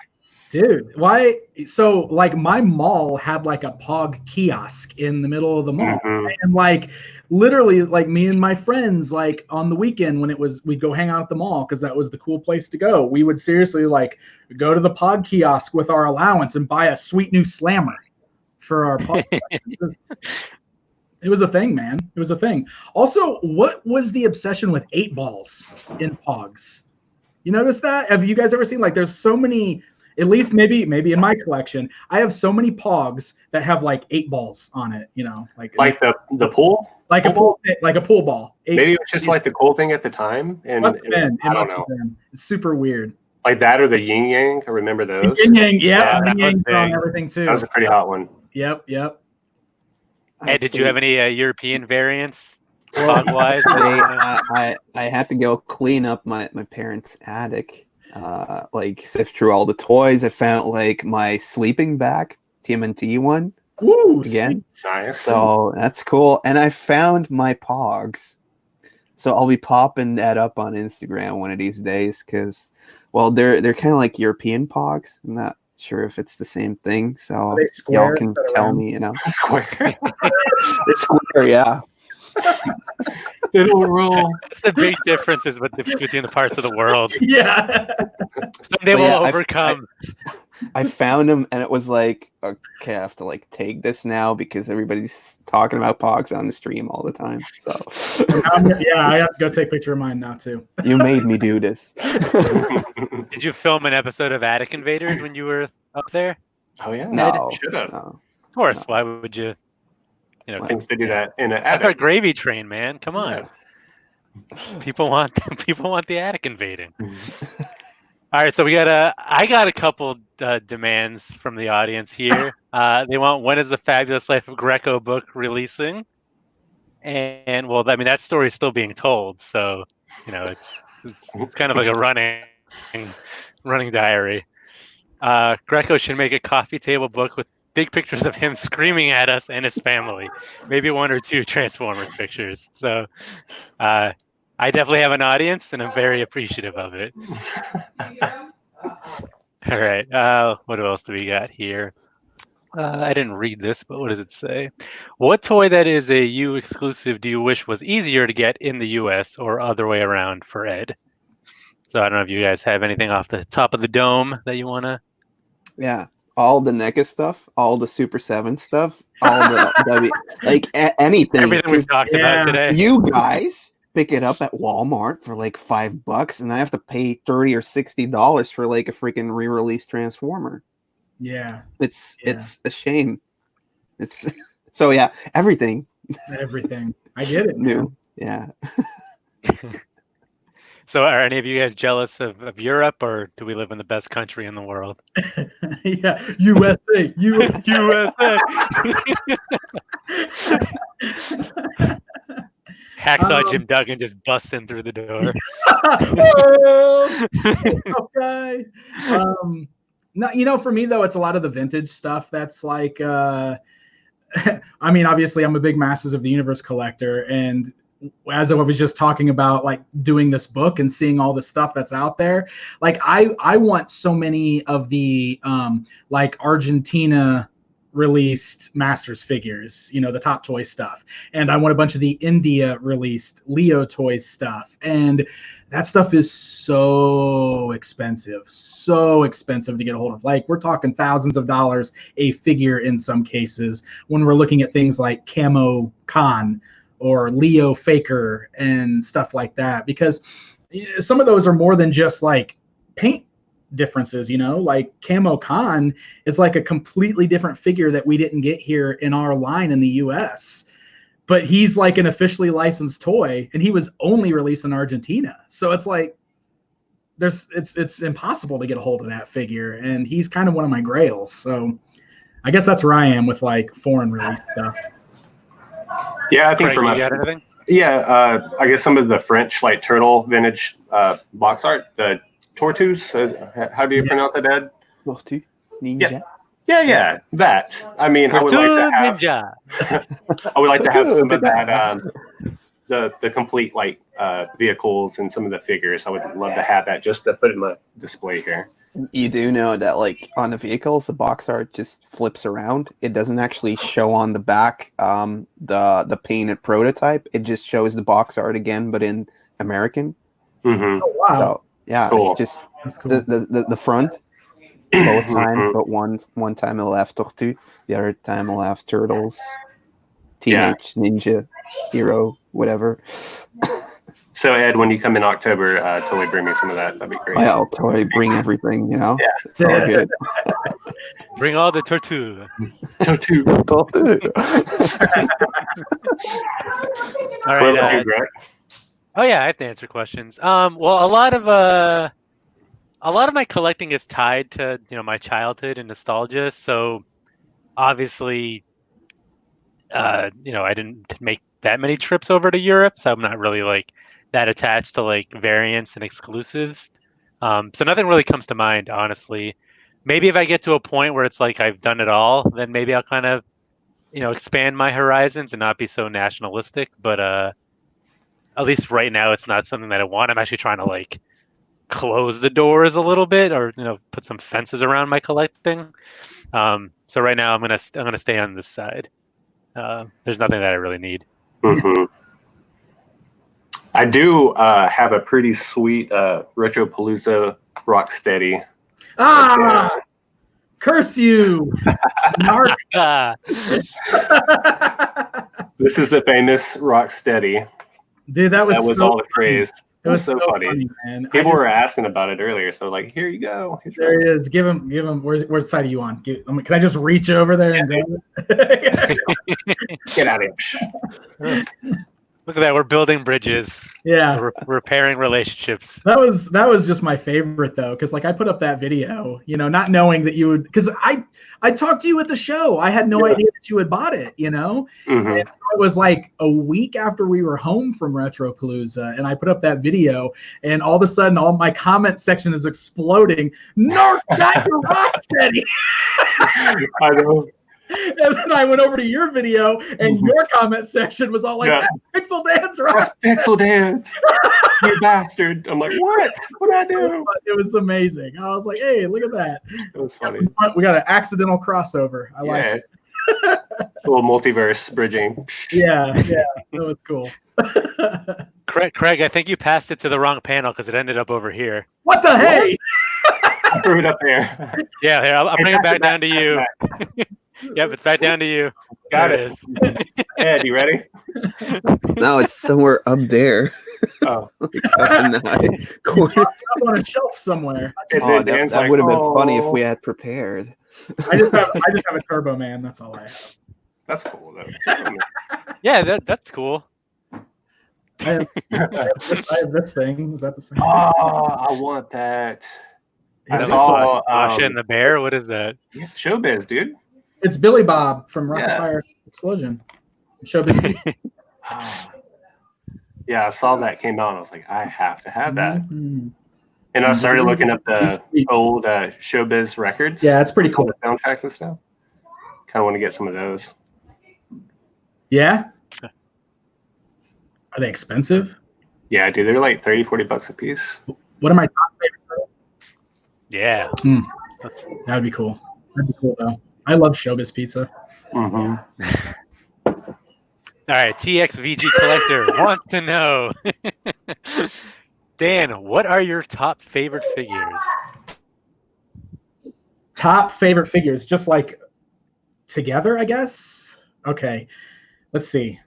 Dude, why? So, like, my mall had like a Pog kiosk in the middle of the mall, Mhm. and like, literally, like me and my friends, like on the weekend when we'd go hang out at the mall because that was the cool place to go. We would seriously like go to the Pog kiosk with our allowance and buy a sweet new slammer for our Pog. It was a thing, man. It was a thing. Also, what was the obsession with 8 balls in Pogs? You notice that? Have you guys ever seen, like, there's so many, at least maybe in my collection, I have so many Pogs that have like 8 balls on it, like the pool? like a pool ball. Maybe it was just like the cool thing at the time. And Must have been. I don't know. It's super weird. Like that or the yin yang. I remember those. Yin yang, yeah, that yin yang was big. on everything too. That was a pretty hot one. Yep. Hey, did you have any European variants? Well, Pog-wise? I had to go clean up my parents' attic. Like sift through all the toys. I found like my sleeping bag, TMNT one. Woo, Again. sweet. Nice. So that's cool. And I found my Pogs. So I'll be popping that up on Instagram one of these days because, well, they're kind of like European Pogs. I'm not sure if it's the same thing. So Are they square y'all can instead of tell round? me, Square. They're square, yeah. They don't roll. That's the big differences between the parts of the world. Yeah. Someday But we'll yeah, overcome. I found them and it was like, okay, I have to like take this now because everybody's talking about Pogs on the stream all the time. So Yeah, I have to go take a picture of mine now too. you made me do this. Did you film an episode of Attic Invaders when you were up there? Oh yeah. No, Should have. no. Of course. No. Why would you? I think they do that in an That's our attic. gravy train, man. Come on. People want the attic invading. All right, so I got a couple demands from the audience here. They want, when is the Fabulous Life of Greco book releasing? And well, I mean, that story is still being told, so it's kind of like a running diary. Greco should make a coffee table book with big pictures of him screaming at us and his family. Maybe 1 or 2 Transformers pictures. So I definitely have an audience, and I'm very appreciative of it. All right. What else do we got here? I didn't read this, but what does it say? What toy that is a U exclusive do you wish was easier to get in the US or other way around for Ed? So I don't know if you guys have anything off the top of the dome that you want to... Yeah. All the NECA stuff, all the Super 7 stuff, all the anything. Everything we've talked about today. You guys pick it up at Walmart for like $5, and I have to pay $30 or $60 for like a freaking re-release Transformer. Yeah. It's a shame. It's so yeah, everything. Everything. I get it. New. Yeah. So are any of you guys jealous of Europe, or do we live in the best country in the world? Yeah. USA. USA. Hacksaw Jim Duggan just busts in through the door. Tough guy. No, for me though, it's a lot of the vintage stuff that's like I mean, obviously I'm a big Masters of the Universe collector, and as I was just talking about like doing this book and seeing all the stuff that's out there, like I want so many of the like Argentina released Masters figures, the Top Toy stuff, and I want a bunch of the India released Leo Toys stuff, and that stuff is so expensive to get a hold of. Like, we're talking thousands of dollars a figure in some cases when we're looking at things like Camo Khan or Leo Faker and stuff like that, because some of those are more than just like paint differences, you know, like Camo Khan is like a completely different figure that we didn't get here in our line in the US, but he's like an officially licensed toy and he was only released in Argentina. So it's like, it's impossible to get a hold of that figure. And he's kind of one of my grails. So I guess that's where I am with like foreign release stuff. Yeah, I think Craig, for you my got anything? yeah, I guess some of the French like turtle vintage box art, the Tortus. How do you pronounce that, Ed? Tortue Ninja. Yeah, that. I mean, I would like to have. Ninja. I would like to have some of that. The complete like vehicles and some of the figures. I would love to have that just to put in my display here. You do know that, like, on the vehicles, the box art just flips around. It doesn't actually show on the back the painted prototype. It just shows the box art again, but in American. Mm-hmm. Oh, wow. So, yeah, Cool. it's just That's cool. the front both times, but one time it'll have Tortue, the other time it'll have Turtles, Teenage Ninja Hero, whatever. So Ed, when you come in October, totally bring me some of that. That'd be great. I'll totally bring everything, you know? Yeah. It's all good. Bring all the tortue. Tortue. Tortue. All What about right. you, Greg? Oh yeah, I have to answer questions. Well, a lot of my collecting is tied to my childhood and nostalgia. So obviously, I didn't make that many trips over to Europe, so I'm not really like that attached to like variants and exclusives. So nothing really comes to mind, honestly. Maybe if I get to a point where it's like I've done it all, then maybe I'll kind of expand my horizons and not be so nationalistic. But at least right now, it's not something that I want. I'm actually trying to like close the doors a little bit, or put some fences around my collecting. So right now, I'm gonna stay on this side. There's nothing that I really need. Mm-hmm. I do have a pretty sweet Retropalooza Rocksteady. Ah, curse you, Narc. Ah, This is the famous Rocksteady. Dude, that was so all the craze. It was so funny. man. People were asking about it earlier, so like, here you go. There it is. Give him. Where's side are you on? Can I just reach over there and grab it? Get out of here. look at that! We're building bridges. Yeah. We're repairing relationships. That was just my favorite though, because like I put up that video, not knowing that you would, because I talked to you at the show. I had no idea that you had bought it, Mm-hmm. And it was like a week after we were home from Retropalooza, and I put up that video, and all of a sudden, all my comment section is exploding. Narc got your Rocksteady. I know. And then I went over to your video, and your comment section was all like, Yeah. Pixel Dance, right? Pixel Dance. You bastard. I'm like, what? What did I do? It was amazing. I was like, hey, look at that. It was funny. We got an accidental crossover. I like it. A little multiverse bridging. Yeah, that was cool. Craig, I think you passed it to the wrong panel because it ended up over here. What the hey? I threw it up there. Yeah, here, I'll bring it back down to you. Yep, it's back down to you. Got There it. is. Ed, you ready? No, it's somewhere up there. Oh. Up in the high corner. Up on a shelf somewhere. Oh, that would have been funny if we had prepared. I just have a Turbo Man. That's all I have. That's cool though. Yeah, that's cool. I have this thing. Is that the same? Oh, I want that. I It's, saw Asha and the Bear. What is that? Showbiz, dude. it's Billy Bob from Rocket Fire Explosion. Showbiz. Yeah, I saw that came out and I was like, I have to have that. Mhm. And I started looking up the old Showbiz records. Yeah, it's pretty cool. The soundtracks and stuff. Kind of want to get some of those. Yeah. Are they expensive? Yeah, dude, they're like $30-$40 a piece. What are my top favorite turtles? Yeah. That would be cool. That'd be cool though. I love Showbiz Pizza. Mm-hmm. All right, TXVG Collector wants to know. Dan, what are your top favorite figures? Top favorite figures, just like together, I guess. Okay, let's see.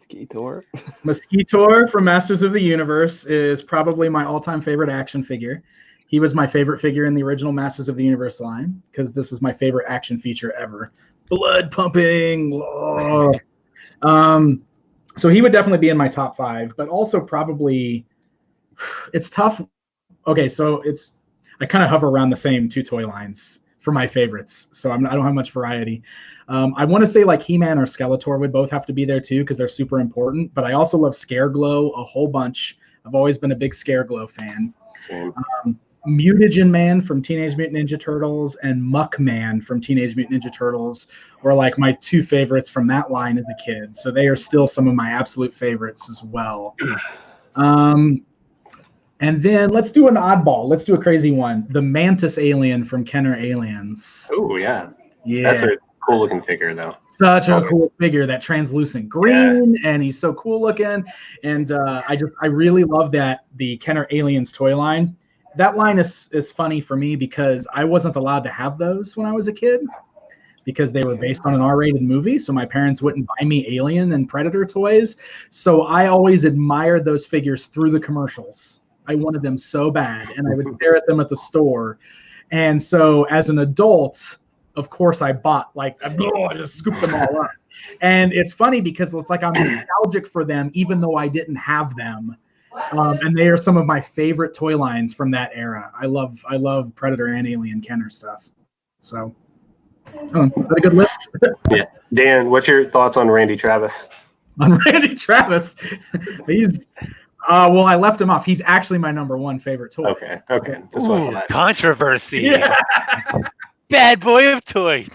Mosquitor from Masters of the Universe is probably my all-time favorite action figure. He was my favorite figure in the original Masters of the Universe line because this is my favorite action feature ever. Blood pumping. So he would definitely be in my top 5, but also probably it's tough. Okay, so I kind of hover around the same 2 toy lines for my favorites, so I don't have much variety. I want to say like He-Man or Skeletor would both have to be there too because they're super important, but I also love Scareglow a whole bunch. I've always been a big Scareglow fan. Same. Mutagen Man from Teenage Mutant Ninja Turtles and Muck Man from Teenage Mutant Ninja Turtles were like my 2 favorites from that line as a kid, so they are still some of my absolute favorites as well. And then let's do an oddball. Let's do a crazy one. The Mantis Alien from Kenner Aliens. Oh, yeah. Yeah. That's a cool looking figure, though. Such a cool figure, that translucent green, and he's so cool looking. And I really love that the Kenner Aliens toy line. That line is funny for me because I wasn't allowed to have those when I was a kid because they were based on an R-rated movie. So my parents wouldn't buy me Alien and Predator toys. So I always admired those figures through the commercials. I wanted them so bad, and I would stare at them at the store. And so as an adult, of course, I bought, I just scooped them all up. And it's funny because it's like I'm nostalgic for them, even though I didn't have them. And they are some of my favorite toy lines from that era. I love Predator and Alien Kenner stuff. So, is that a good list? Yeah. Dan, what's your thoughts on Randy Travis? On Randy Travis? He's... well, I left him off. He's actually my number 1 favorite toy. Okay. That's what I thought. Controversy. Yeah. Bad boy of toy.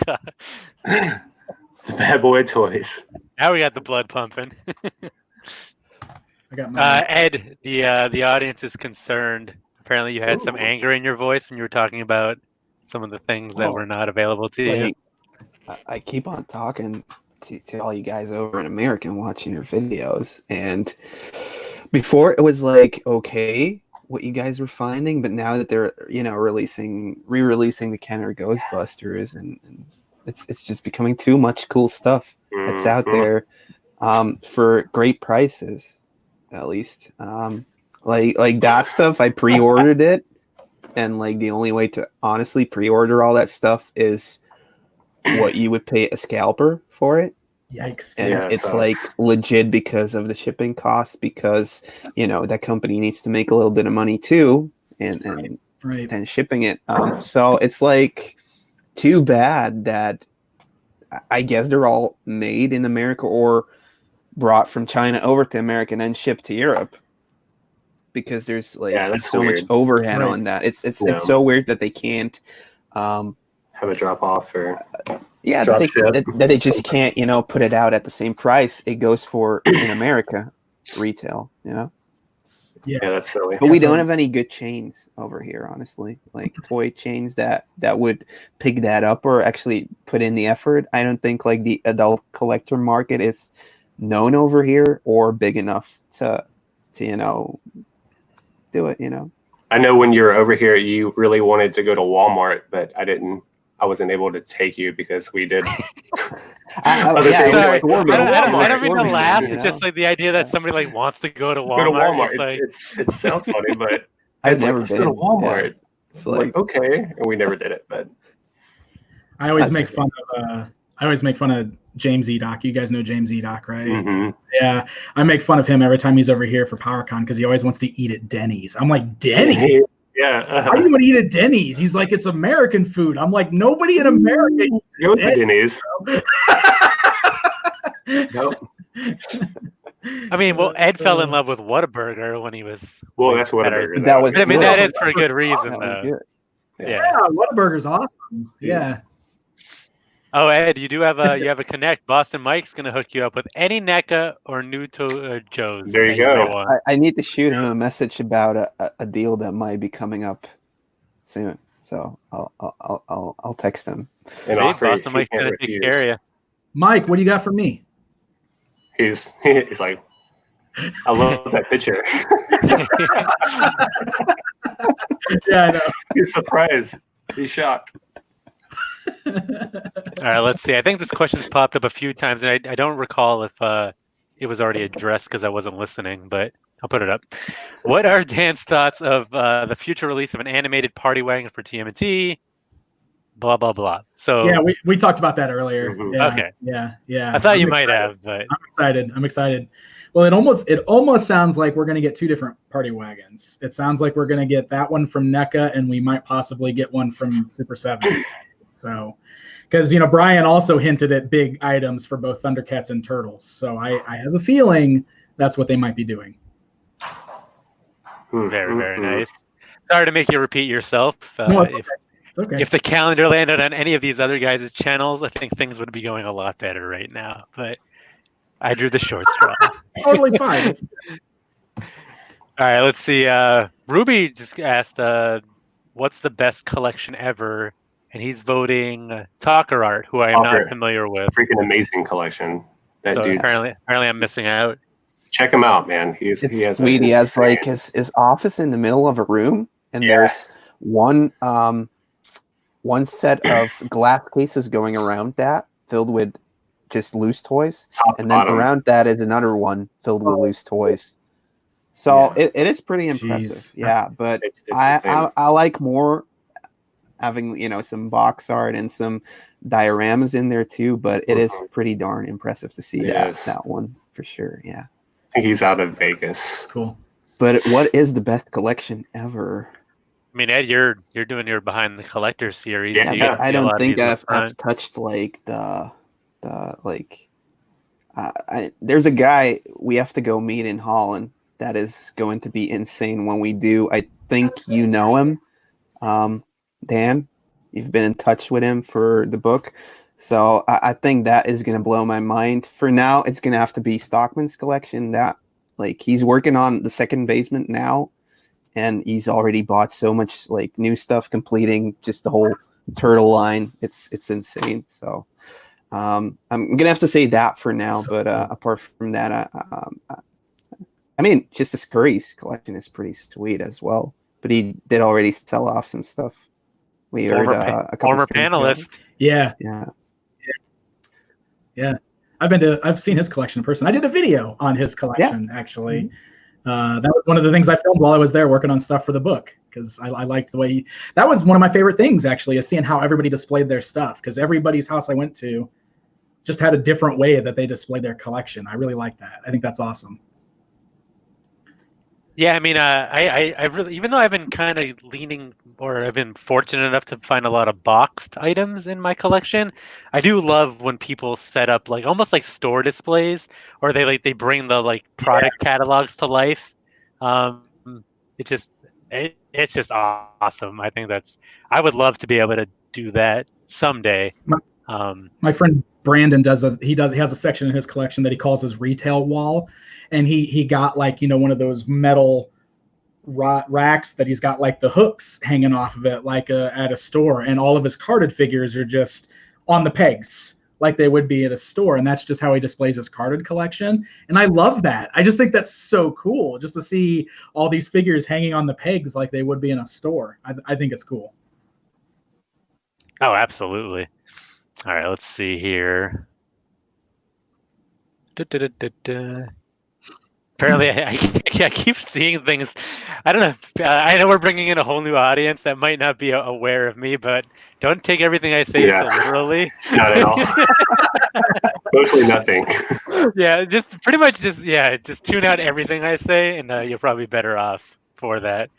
It's bad boy toys. Now we got the blood pumping. I got my Ed, the audience is concerned. Apparently, you had some anger in your voice when you were talking about some of the things that were not available to you. I keep on talking to all you guys over in America and watching your videos, and before it was like okay what you guys were finding, but now that they're re-releasing the Kenner Ghostbusters, and it's just becoming too much cool stuff that's out there for great prices, at least. Like that stuff, I pre-ordered it, and like the only way to honestly pre-order all that stuff is what you would pay a scalper for it. Yikes. And it's like legit because of the shipping costs, because that company needs to make a little bit of money too, and shipping it. So it's like too bad that I guess they're all made in America or brought from China over to America and then shipped to Europe, because there's so weird. much overhead on that. It's so weird that they can't have a drop off or that they just can't put it out at the same price it goes for in America retail. That's silly. But we don't have any good chains over here, honestly, like toy chains that would pick that up or actually put in the effort. I don't think like the adult collector market is known over here or big enough to do it. I know when you were over here, you really wanted to go to Walmart, but I wasn't able to take you because we did. I don't mean to laugh. It's just like the idea that somebody wants to go to Walmart. It sounds funny, but I've never been to Walmart. Yeah. It's like okay, and we never did it. But I always make fun of James Edoc. You guys know James Edoc, right? Mm-hmm. Yeah, I make fun of him every time he's over here for PowerCon because he always wants to eat at Denny's. I'm like, Denny's? Yeah. Why do you want to eat at Denny's? He's like, it's American food. I'm like, nobody in America eats at Denny's. Nope. I mean, Ed fell in love with Whataburger when he was. Well, that's Whataburger. That is for a good reason, though. Yeah, Whataburger's awesome. Yeah. Oh, Ed, you have a connect. Boston Mike's gonna hook you up with any NECA or new Joe's. There you go. I need to shoot him a message about a deal that might be coming up soon. So I'll text him. And Boston Mike's gonna take care of you. Mike, what do you got for me? He's like, I love that picture. Yeah, I know. He's surprised. He's shocked. All right, let's see. I think this question's popped up a few times, and I don't recall if it was already addressed because I wasn't listening, but I'll put it up. What are Dan's thoughts of the future release of an animated party wagon for TMNT? Blah blah blah. So Yeah, we talked about that earlier. Mhm. Yeah, Okay. yeah. I thought I'm you might excited. have, but I'm excited. Well, it almost sounds like we're going to get two different party wagons. It sounds like we're going to get that one from NECA, and we might possibly get one from Super 7. So, because Brian also hinted at big items for both Thundercats and Turtles. So I have a feeling that's what they might be doing. very, very nice. Sorry to make you repeat yourself. No, it's okay. If the calendar landed on any of these other guys' channels, I think things would be going a lot better right now. But I drew the short straw. Totally fine. All right, let's see. Ruby just asked, what's the best collection ever? And he's voting Talker Art, who I am not familiar with. Freaking amazing collection. That So dude's apparently I'm missing out. check him out, man. He has sweet. He has like his office in the middle of a room, and there's one set of glass cases going around that filled with just loose toys, and then around that is another one filled with loose toys. So it is pretty impressive. Yeah, but it's I like more having some box art and some dioramas in there too, but it is pretty darn impressive to see that one for sure. Yeah, I think he's out of Vegas. Cool. But what is the best collection ever? I mean, Ed, you're doing your Behind the Collector series. Yeah, so I don't think I've touched like there's a guy we have to go meet in Holland that is going to be insane when we do. I think you know him. Dan, you've been in touch with him for the book. So I think that is going to blow my mind. For now, it's going to have to be Stockman's collection. That he's working on the second basement now, and he's already bought so much new stuff, completing just the whole turtle line. It's insane. So I'm going to have to say that for now. So, but apart from that, I mean, just the Scurry's collection is pretty sweet as well. But he did already sell off some stuff. We heard a couple former panelists. Yeah. I've seen his collection in person. I did a video on his collection actually. That was one of the things I filmed while I was there working on stuff for the book, because I liked the way that was one of my favorite things actually, is seeing how everybody displayed their stuff, because everybody's house I went to just had a different way that they displayed their collection. I really like that. I think that's awesome. Yeah, I mean, I really, even though I've been kind of leaning, or I've been fortunate enough to find a lot of boxed items in my collection, I do love when people set up almost like store displays, or they bring the product catalogs to life. It's just awesome. I think I would love to be able to do that someday. My friend Brandon has a section in his collection that he calls his retail wall. And he got one of those metal racks that he's got the hooks hanging off of it at a store, and all of his carded figures are just on the pegs like they would be at a store, and that's just how he displays his carded collection. And I love that. I just think that's so cool, just to see all these figures hanging on the pegs like they would be in a store. I think it's cool. Oh, absolutely. All right, let's see here. Apparently, I keep seeing things. I don't know. I know we're bringing in a whole new audience that might not be aware of me, but don't take everything I say so literally. Not at all. Mostly nothing. Yeah, just pretty much just tune out everything I say, and you're probably better off for that.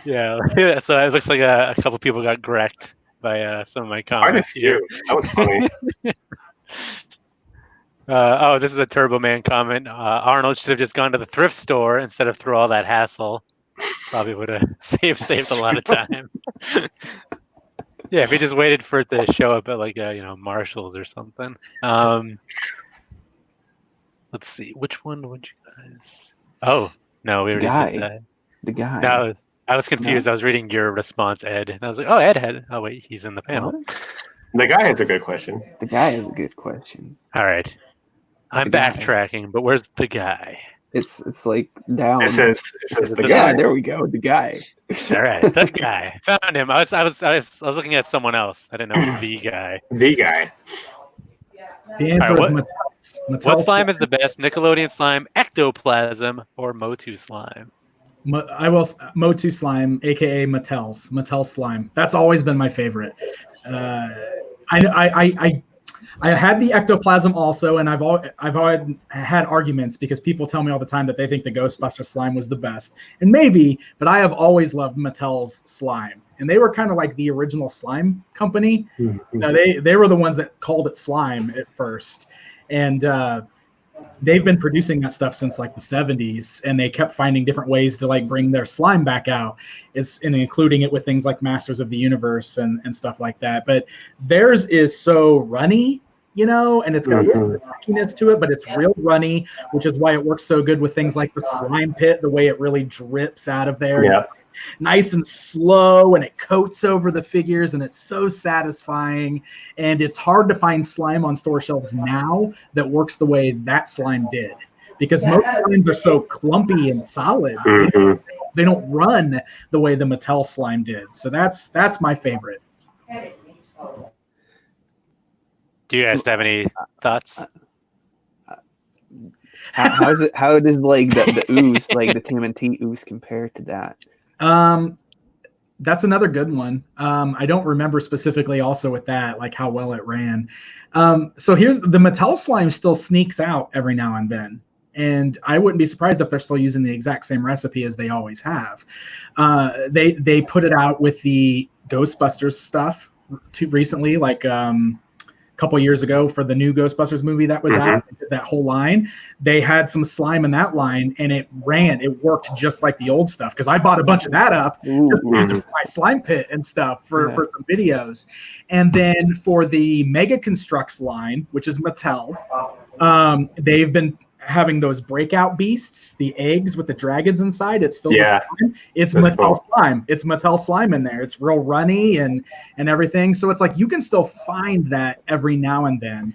Yeah. So it looks like a couple people got wrecked by some of my comments. Quite a few. That was funny. This is a Turbo Man comment. Arnold should have just gone to the thrift store instead of through all that hassle. Probably would have saved a lot of time. Yeah, if he just waited for it to show up at Marshall's or something. Let's see, which one would you guys? Oh no, we already did that. The guy. No, I was confused. No. I was reading your response, Ed, and I was like, "Oh, Ed had." Oh wait, he's in the panel. What? The guy has a good question. The guy has a good question. All right. I'm backtracking, but where's the guy? It's down. It says the guy. Yeah, there we go. The guy. All right, the guy. Found him. I was looking at someone else. I didn't know the guy. The guy. The answer is What slime is the best? Nickelodeon slime, ectoplasm, or MOTU slime? MOTU slime, aka Mattel slime. That's always been my favorite. I had the ectoplasm also, and I've always had arguments because people tell me all the time that they think the Ghostbuster slime was the best, and maybe, but I have always loved Mattel's slime, and they were kind of like the original slime company. They were the ones that called it slime at first, and they've been producing that stuff since like the 70s, and they kept finding different ways to like bring their slime back out, and including it with things like Masters of the Universe and stuff like that. But theirs is so runny, and it's got a little rockiness to it, but it's real runny, which is why it works so good with things like the slime pit, the way it really drips out of there. Yeah. Nice and slow, and it coats over the figures, and it's so satisfying. And it's hard to find slime on store shelves now that works the way that slime did, because most slimes are so clumpy and solid. They don't run the way the Mattel slime did. So that's my favorite. Do you guys have any thoughts? How does like the ooze, like the TMNT ooze, compare to that? That's another good one. I don't remember specifically also with that, like how well it ran. So here's the Mattel slime still sneaks out every now and then. And I wouldn't be surprised if they're still using the exact same recipe as they always have. They put it out with the Ghostbusters stuff recently, like couple years ago for the new Ghostbusters movie that was out, that whole line. They had some slime in that line, and it worked just like the old stuff, because I bought a bunch of that up just to use it for my slime pit and stuff for some videos. And then for the Mega Constructs line, which is Mattel, they've been having those breakout beasts, the eggs with the dragons inside. It's filled with slime. It's Mattel slime. It's Mattel slime in there. It's real runny and everything. So it's like you can still find that every now and then.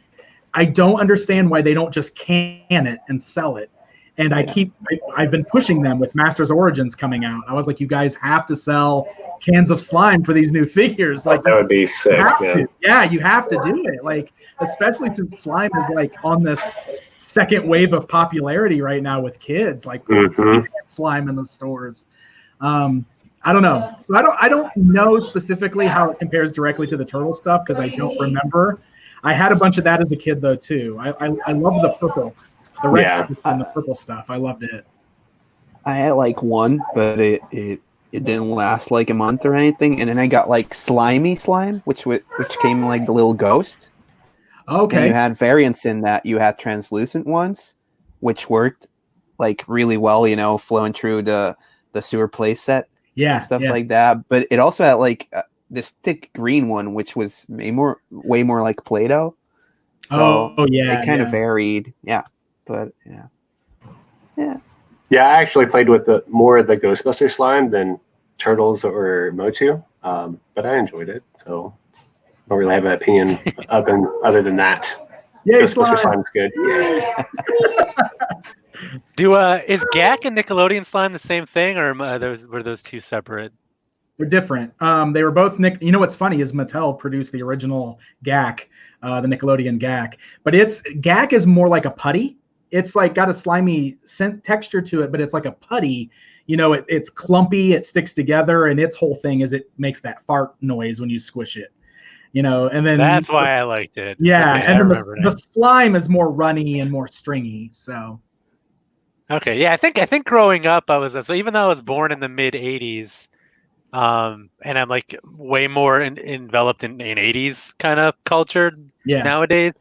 I don't understand why they don't just can it and sell it. And I've been pushing them with Masters Origins coming out. I was like, you guys have to sell cans of slime for these new figures. Like, that would be sick, man. Yeah, you have to do it. Like, especially since slime is like on this second wave of popularity right now with kids. Like, slime in the stores. I don't know. So I don't know specifically how it compares directly to the turtle stuff, because I don't remember. I had a bunch of that as a kid though too. I love the purple. The red and the purple stuff. I loved it. I had like one, but it didn't last like a month or anything. And then I got like slimy slime, which came like the little ghost. Okay. And you had variants in that. You had translucent ones, which worked like really well, flowing through the sewer play set. Yeah. And stuff like that. But it also had like this thick green one, which was way more like Play-Doh. So it kind of varied. Yeah. But yeah. I actually played with more of the Ghostbuster slime than Turtles or MOTU, but I enjoyed it. So I don't really have an opinion other than that. Yeah, Ghostbuster slime's good. Is Gak and Nickelodeon slime the same thing, or were those two separate? They're different. They were both You know what's funny is Mattel produced the original Gak, the Nickelodeon Gak, but Gak is more like a putty. It's like got a slimy texture to it, but it's like a putty. It's clumpy, it sticks together, and its whole thing is it makes that fart noise when you squish it. And then that's why I liked it. Yeah, okay, and then the slime is more runny and more stringy. So. Okay, yeah, I think growing up, so even though I was born in the mid '80s, and I'm like way more enveloped in 80s kind of culture nowadays.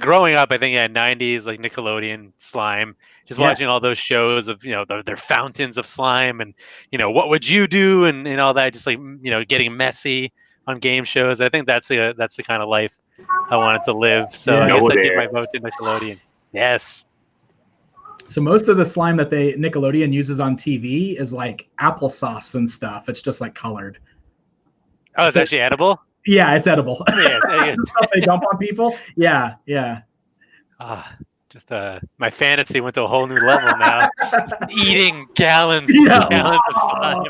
Growing up, I think 90s, like Nickelodeon slime, just watching all those shows of their fountains of slime, and what would you do, and all that, just like getting messy on game shows. I think that's the kind of life I wanted to live. So I guess I give my vote to Nickelodeon. Yes. So most of the slime that Nickelodeon uses on TV is like applesauce and stuff. It's just like colored. Oh, it's actually edible? Yeah, it's edible. Yeah. Stuff they dump on people. Yeah. Just my fantasy went to a whole new level now. Eating gallons Yeah. and gallons of slime.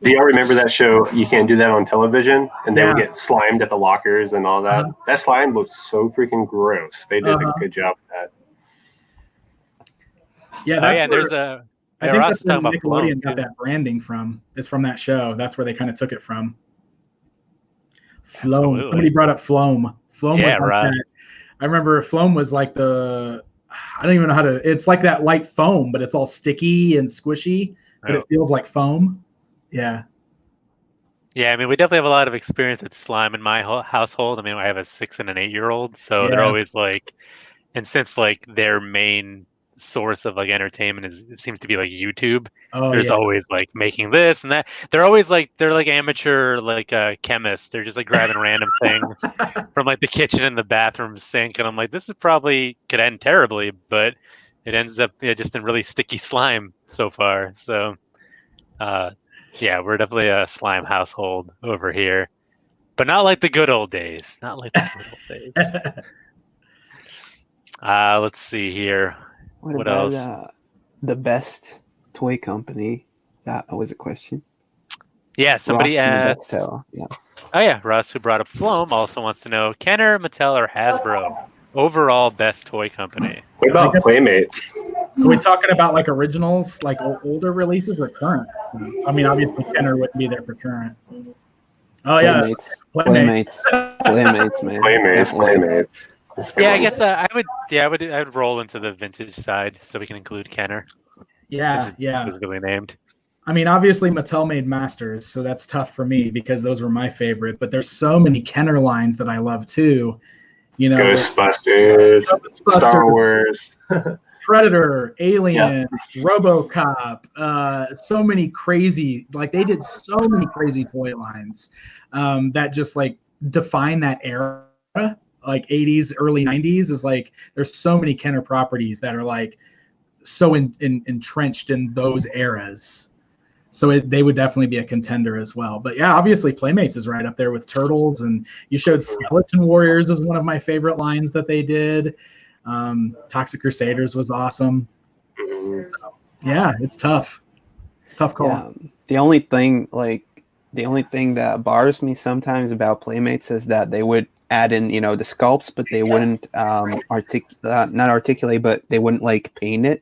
Do y'all remember that show? You Can't Do That on Television, and they would Yeah. get slimed at the lockers and all that. Uh-huh. That slime was so freaking gross. They did Uh-huh. a good job with that. Yeah, Oh that's yeah, and where, there's a. I Yeah, think Ross that's was where talking about Floam, Nickelodeon got too. that branding from. It's from that show. That's where they kind of took it from. Floam. Absolutely. Somebody brought up Floam. Floam Yeah, was like right. that. I remember Floam was like I don't even know how to. It's like that light foam, but it's all sticky and squishy, but Oh. it feels like foam. Yeah. Yeah, I mean, we definitely have a lot of experience with slime in my household. I mean, I have a 6 and an 8-year-old, so they're Yeah. always like, and since like their main source of like entertainment it seems to be like YouTube. Oh There's yeah. always like making this and that. They're always like they're like amateur like chemists. They're just like grabbing random things from like the kitchen and the bathroom sink, and I'm like, this is probably could end terribly, but it ends up just in really sticky slime so far. So, yeah, we're definitely a slime household over here, but not like the good old days. Not like the good old days. Let's see here. What about else? The best toy company? That was a question. Yeah, somebody Ross from asked. Mattel. Yeah. Oh yeah, Russ, who brought up Floam, also wants to know Kenner, Mattel, or Hasbro overall best toy company. What about Playmates? Are we talking about like originals, like older releases, or current? I mean, obviously Kenner wouldn't be there for current. Oh Playmates. yeah, Playmates, man. Playmates. Yeah, I guess I would roll into the vintage side so we can include Kenner. Yeah, since yeah. It was really named. I mean, obviously Mattel made Masters, so that's tough for me because those were my favorite. But there's so many Kenner lines that I love too. You know, Ghostbusters, Star Wars, Predator, Alien, RoboCop. So many crazy, like they did so many crazy toy lines that just like define that era, like 80s, early 90s. Is like there's so many Kenner properties that are like so entrenched in those eras. So they would definitely be a contender as well. But yeah, obviously Playmates is right up there with Turtles. And you showed Skeleton Warriors is one of my favorite lines that they did. Toxic Crusaders was awesome. So, yeah, it's tough. It's a tough call. Yeah. The only thing that bothers me sometimes about Playmates is that they would add in, the sculpts, but they wouldn't not articulate, but they wouldn't like paint it.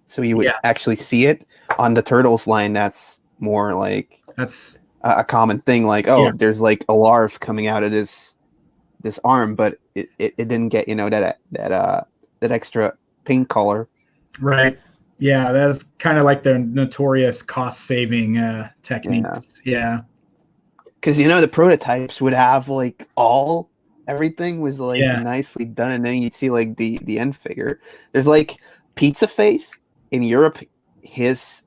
So you would actually see it. On the Turtles line, that's more like that's a common thing. Like, there's like a larva coming out of this arm, but it didn't get that extra pink color. Right. Yeah, that is kind of like their notorious cost saving techniques. Yeah. Because the prototypes would have like everything was like nicely done, and then you'd see like the end figure. There's like Pizza Face in Europe. His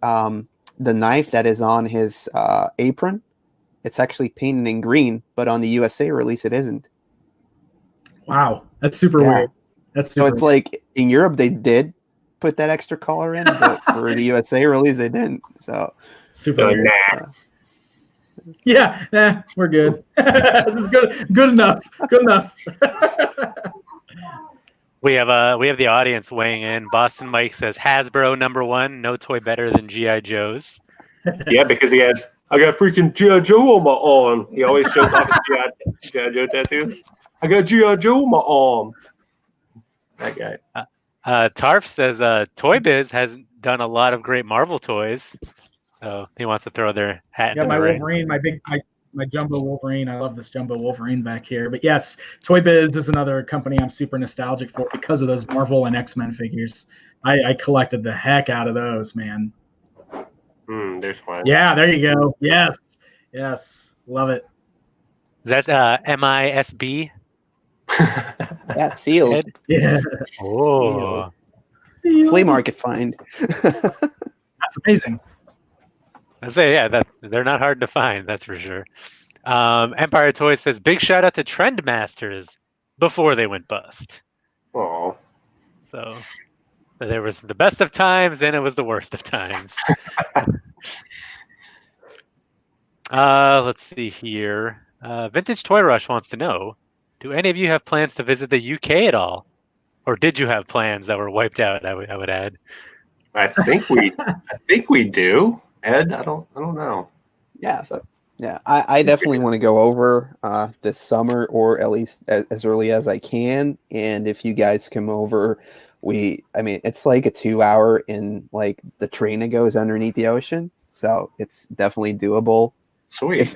the knife that is on his apron, it's actually painted in green, but on the USA release it isn't. Wow, that's super weird. So it's like in Europe they did put that extra color in, but for the USA release they didn't. So super weird. Yeah, we're good. This is good enough. Good enough. We have the audience weighing in. Boston Mike says Hasbro #1, no toy better than G.I. Joe's. Yeah, because I got freaking G.I. Joe on my arm. He always shows off his G.I. Joe tattoos. I got G.I. Joe on my arm. That guy. Tarf says Toy Biz has done a lot of great Marvel toys. So he wants to throw their hat in the ring. Wolverine, my jumbo Wolverine. I love this jumbo Wolverine back here. But yes, Toy Biz is another company I'm super nostalgic for because of those Marvel and X-Men figures. I collected the heck out of those, man. There's one. Yeah, there you go. Yes, love it. Is that MISB? Yeah, sealed. Yeah. Oh. Flea market find. That's amazing. I say, that they're not hard to find, that's for sure. Empire Toys says, big shout out to Trendmasters before they went bust. Oh. So there was the best of times and it was the worst of times. Let's see here. Vintage Toy Rush wants to know, do any of you have plans to visit the UK at all? Or did you have plans that were wiped out? I would add. I think we do. Ed, I don't know. Yeah. So yeah, I definitely want to go over this summer, or at least as early as I can. And if you guys come over, it's like a 2 hour in like the train that goes underneath the ocean. So it's definitely doable. Sweet.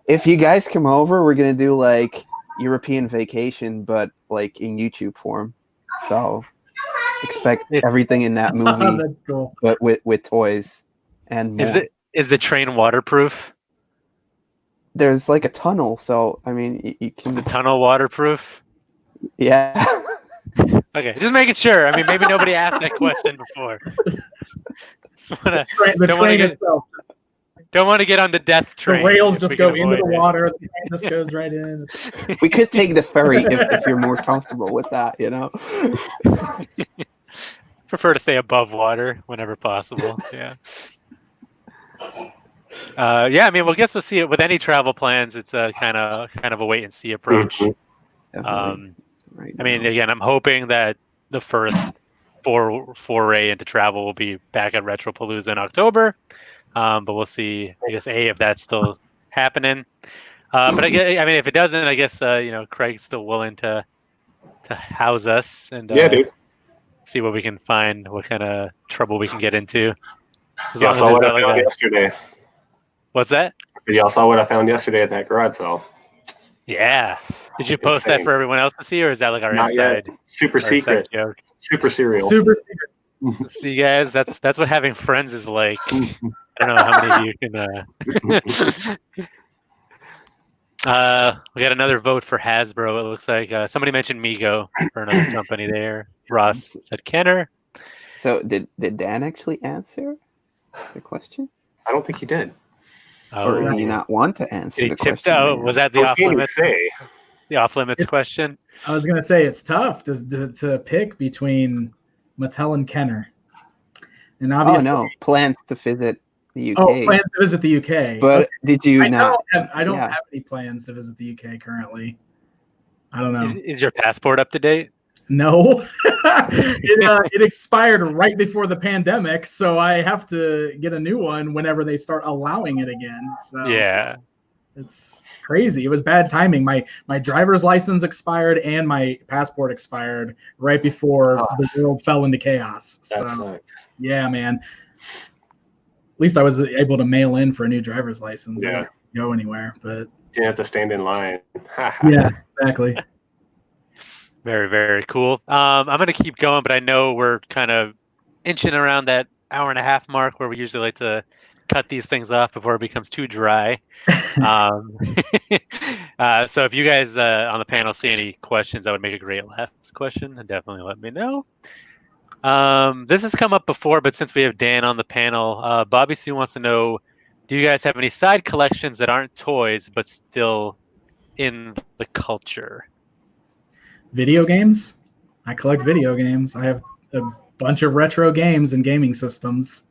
If you guys come over, we're gonna do like European vacation, but like in YouTube form. So expect everything in that movie, That's cool. but with toys and more. Is the train waterproof? There's like a tunnel, so I mean, you can. The tunnel waterproof? Yeah. Okay, just making sure. I mean, maybe nobody asked that question before. The train itself. Don't want to get on the death train. The rails just go into the water. The train just goes right in. We could take the ferry if you're more comfortable with that, you know. Prefer to stay above water whenever possible. Yeah. Yeah. I mean, I guess we'll see it with any travel plans. It's a kind of a wait and see approach. Right I mean, again, I'm hoping that the first foray into travel will be back at Retropalooza in October. But we'll see. I guess if that's still happening. But I mean, if it doesn't, I guess Craig's still willing to house us and dude. See what we can find, what kind of trouble we can get into. Y'all saw what I found yesterday. What's that? Y'all saw what I found yesterday at that garage sale. Yeah. Did you post that for everyone else to see, or is that like our inside? Yet. Super secret. Joke? Super serial. Super secret. See, guys, that's what having friends is like. I don't know how many of you can. We got another vote for Hasbro. It looks like somebody mentioned Mego for another company there. Ross said Kenner. So did Dan actually answer the question? I don't think he did. Or do you not want to answer the question? Was that the off limits? The off limits question. I was gonna say it's tough to pick between Mattel and Kenner. And obviously, plans to visit the UK. Oh, plans to visit the UK. But okay. Did you not? I don't have any plans to visit the UK currently. I don't know. Is your passport up to date? No, it expired right before the pandemic, so I have to get a new one whenever they start allowing it again. So yeah, it's crazy. It was bad timing. My driver's license expired and my passport expired right before the world fell into chaos. That so sucks. Yeah, man. At least I was able to mail in for a new driver's license. Yeah. I didn't go anywhere, but didn't have to stand in line. Yeah, exactly. Very, very cool. I'm going to keep going, but I know we're kind of inching around that hour and a half mark where we usually like to cut these things off before it becomes too dry. So if you guys on the panel see any questions, that would make a great last question, and definitely let me know. This has come up before, but since we have Dan on the panel, Bobby Sue wants to know, do you guys have any side collections that aren't toys but still in the culture? Video games? I collect video games. I have a bunch of retro games and gaming systems.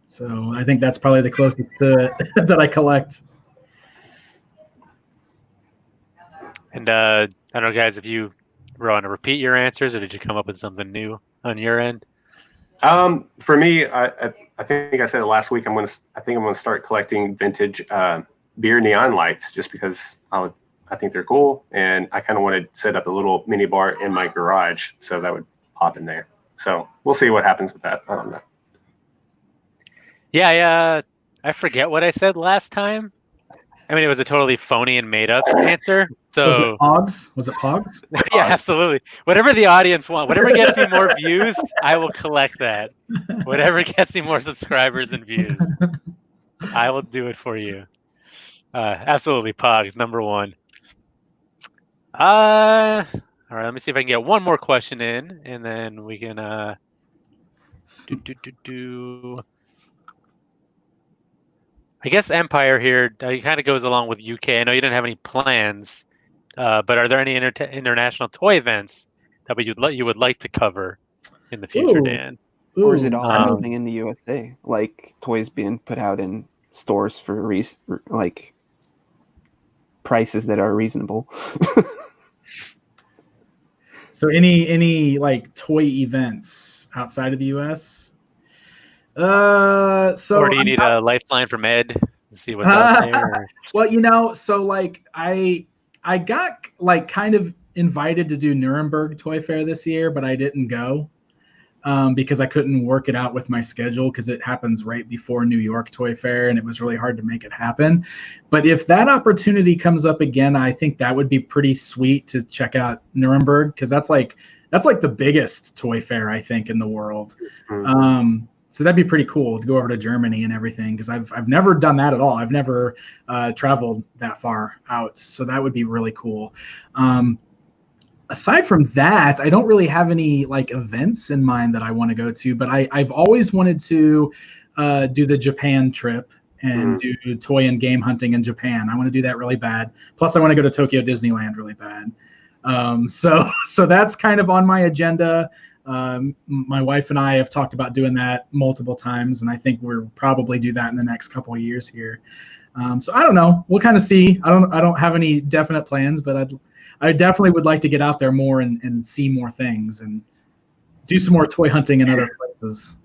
So I think that's probably the closest to that I collect. And I don't know, guys, if you were on to repeat your answers, or did you come up with something new on your end? For me, I think I said it last week. I think I'm gonna start collecting vintage beer neon lights, just because I think they're cool, and I kind of want to set up a little mini bar in my garage, so that would pop in there. So we'll see what happens with that. I don't know. Yeah, I forget what I said last time. I mean, it was a totally phony and made up answer. So Was it Pogs? Yeah, absolutely. Whatever the audience wants, whatever gets me more views, I will collect that. Whatever gets me more subscribers and views, I will do it for you. Absolutely, Pogs, number one. All right, let me see if I can get one more question in, and then we can I guess Empire here, it kind of goes along with UK. I know you didn't have any plans, but are there any international toy events that you would like to cover in the future, Dan? Or is it all happening in the USA? Like toys being put out in stores for like prices that are reasonable. So any like toy events outside of the U.S.? So Or do you need a lifeline from Ed to see what's out there? well, so like I got like kind of invited to do Nuremberg Toy Fair this year, but I didn't go because I couldn't work it out with my schedule because it happens right before New York Toy Fair, and it was really hard to make it happen. But if that opportunity comes up again, I think that would be pretty sweet to check out Nuremberg, because that's like the biggest toy fair I think in the world. So that'd be pretty cool to go over to Germany and everything, because I've never done that at all. I've never traveled that far out, so that would be really cool. Aside from that, I don't really have any like events in mind that I want to go to, but I've always wanted to do the Japan trip and do toy and game hunting in Japan. I want to do that really bad. Plus, I want to go to Tokyo Disneyland really bad. So that's kind of on my agenda. My wife and I have talked about doing that multiple times, and I think we'll probably do that in the next couple of years here. So I don't know. We'll kind of see. I don't have any definite plans, but I definitely would like to get out there more and see more things and do some more toy hunting in other places.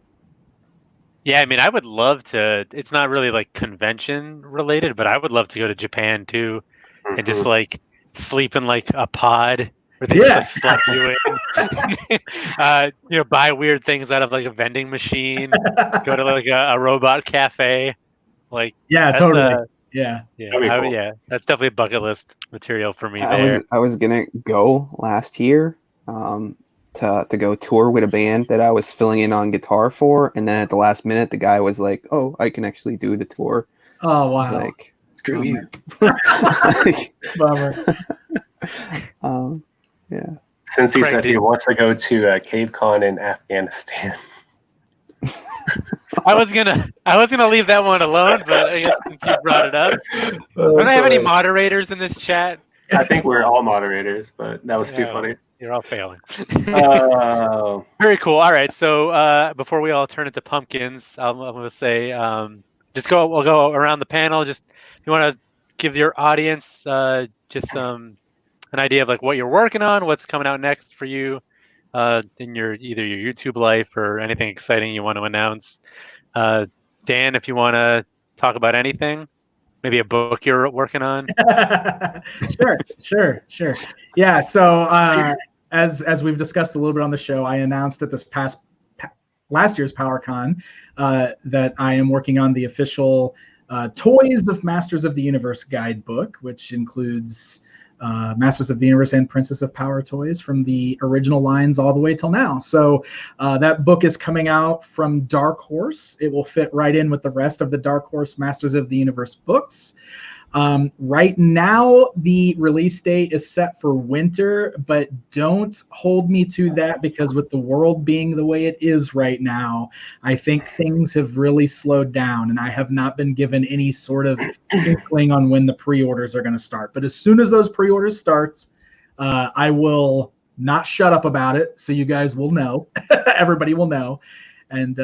Yeah, I mean, I would love to. It's not really like convention related, but I would love to go to Japan too, and just like sleep in like a pod where they just like slap you in. Buy weird things out of like a vending machine. Go to like a robot cafe. Like totally. Yeah, Cool. that's definitely bucket list material for me. I was gonna go last year to go tour with a band that I was filling in on guitar for, and then at the last minute, the guy was like, "Oh, I can actually do the tour." Oh wow! I was like, screw you. Bummer. Yeah. Since he said he wants to go to CaveCon in Afghanistan. I was gonna leave that one alone, but I guess since you brought it up, don't I have any moderators in this chat? I think we're all moderators, but that was too funny. You're all failing. Very cool. All right, so before we all turn into pumpkins, I'm gonna say we'll go around the panel. Just if you want to give your audience just an idea of like what you're working on, what's coming out next for you. In either your YouTube life or anything exciting you want to announce. Dan, if you want to talk about anything, maybe a book you're working on. Sure. Yeah. So as we've discussed a little bit on the show, I announced at this last year's PowerCon that I am working on the official Toys of Masters of the Universe guidebook, which includes Masters of the Universe and Princess of Power toys from the original lines all the way till now. So that book is coming out from Dark Horse. It will fit right in with the rest of the Dark Horse Masters of the Universe books. Right now, the release date is set for winter, but don't hold me to that, because with the world being the way it is right now, I think things have really slowed down, and I have not been given any sort of inkling on when the pre-orders are going to start. But as soon as those pre-orders start, I will not shut up about it, so you guys will know. Everybody will know. And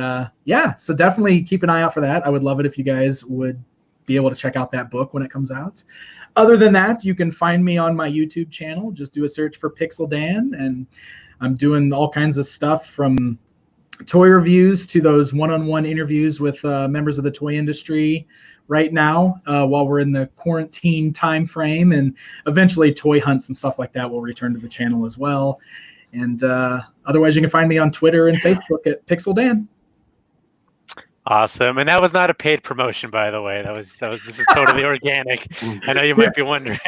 so definitely keep an eye out for that. I would love it if you guys would be able to check out that book when it comes out. Other than that, you can find me on my YouTube channel. Just do a search for Pixel Dan, and I'm doing all kinds of stuff from toy reviews to those one-on-one interviews with members of the toy industry right now while we're in the quarantine time frame, and eventually toy hunts and stuff like that will return to the channel as well. And otherwise, you can find me on Twitter and Facebook at Pixel Dan. Awesome. And that was not a paid promotion, by the way. This is totally organic. I know you might be wondering.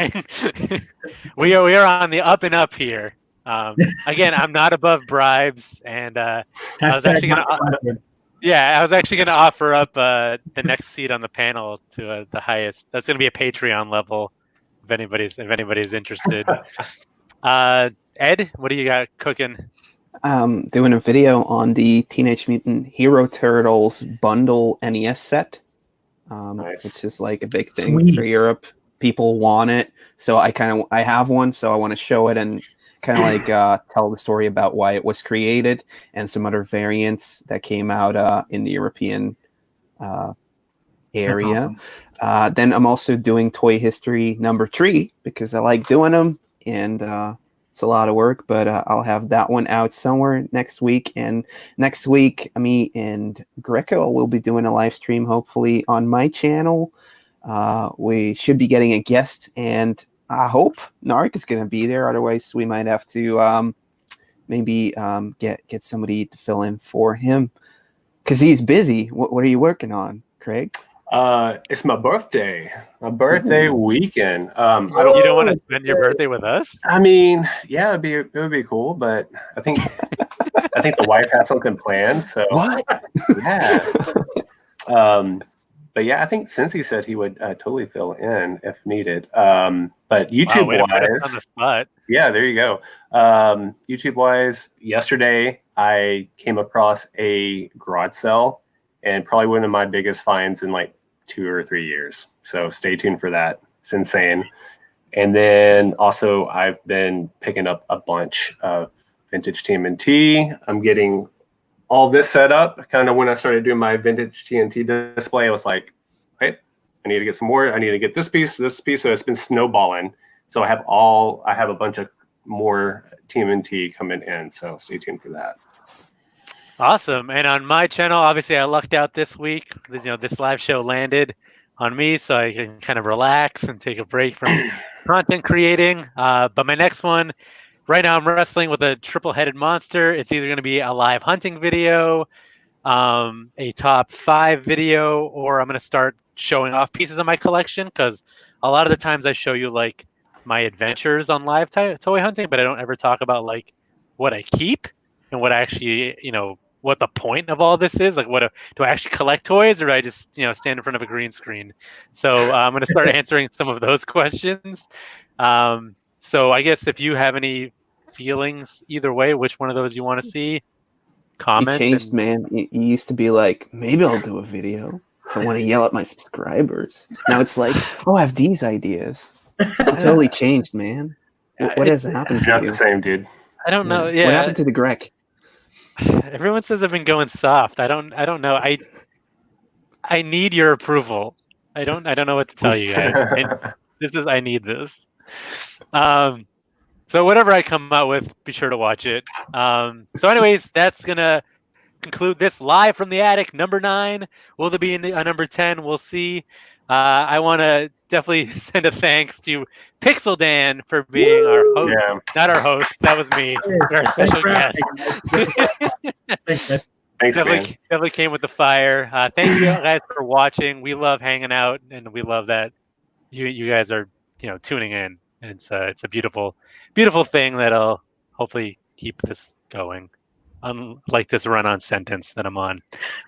we are on the up and up here. Again, I'm not above bribes, and I was actually gonna offer up the next seat on the panel to the highest. That's gonna be a Patreon level if anybody's interested. Ed, what do you got cooking? Doing a video on the Teenage Mutant Hero Turtles bundle NES set, Nice. which is like a big thing for Europe. People want it, so I have one, so I want to show it and kind of like tell the story about why it was created and some other variants that came out in the European area. Awesome. Then I'm also doing Toy History number 3 because I like doing them, and It's a lot of work, but I'll have that one out somewhere next week. And next week, me and Greco will be doing a live stream, hopefully on my channel. We should be getting a guest, and I hope Narc is going to be there. Otherwise, we might have to maybe get somebody to fill in for him because he's busy. What are you working on, Craig? It's my birthday weekend. You don't want to spend your birthday with us? I mean, yeah, it would be cool, but I think the wife has something planned. So What? Yeah. But yeah, I think Cincy said he would totally fill in if needed. But YouTube wise, on the spot. Yeah, there you go. YouTube wise, yesterday I came across a garage sale, and probably one of my biggest finds in like 2 or 3 years. So stay tuned for that. It's insane. And then also I've been picking up a bunch of vintage TMNT. I'm getting all this set up. Kind of when I started doing my vintage TNT display, I was like, hey, I need to get some more. I need to get this piece. So it's been snowballing. So I have a bunch of more TMNT coming in. So stay tuned for that. Awesome. And on my channel, obviously I lucked out this week. This live show landed on me, so I can kind of relax and take a break from content creating. But my next one, right now I'm wrestling with a triple-headed monster. It's either going to be a live hunting video, a top 5 video, or I'm going to start showing off pieces of my collection, because a lot of the times I show you like my adventures on live toy hunting, but I don't ever talk about like what I keep and what I actually, what the point of all this is. Like, do I actually collect toys, or do I just, stand in front of a green screen? So I'm going to start answering some of those questions. So I guess if you have any feelings either way, which one of those you want to see, comment. It changed, man. It used to be like, maybe I'll do a video if I want to yell at my subscribers. Now it's like, oh, I have these ideas. It totally changed, man. What has happened to You're not you? the same, dude. I don't know. Yeah. What happened to the Greg? Everyone says I've been going soft. I don't know. I need your approval. I don't know what to tell you guys. I need this. So whatever I come out with, be sure to watch it. So anyways, that's gonna conclude this live from the attic, number 9. Will there be a number 10? We'll see. I want to definitely send a thanks to Pixel Dan for being our host. Yeah. Not our host. That was me. Our special guest. Thanks, man. Definitely came with the fire. Thank you guys for watching. We love hanging out, and we love that you guys are tuning in. And it's a beautiful thing that'll hopefully keep this going. Unlike this run-on sentence that I'm on.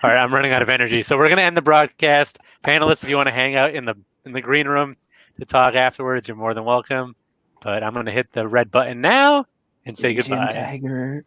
All right, I'm running out of energy, so we're gonna end the broadcast. Panelists, if you want to hang out in the green room to talk afterwards, you're more than welcome. But I'm gonna hit the red button now and say goodbye. Jim Tiger.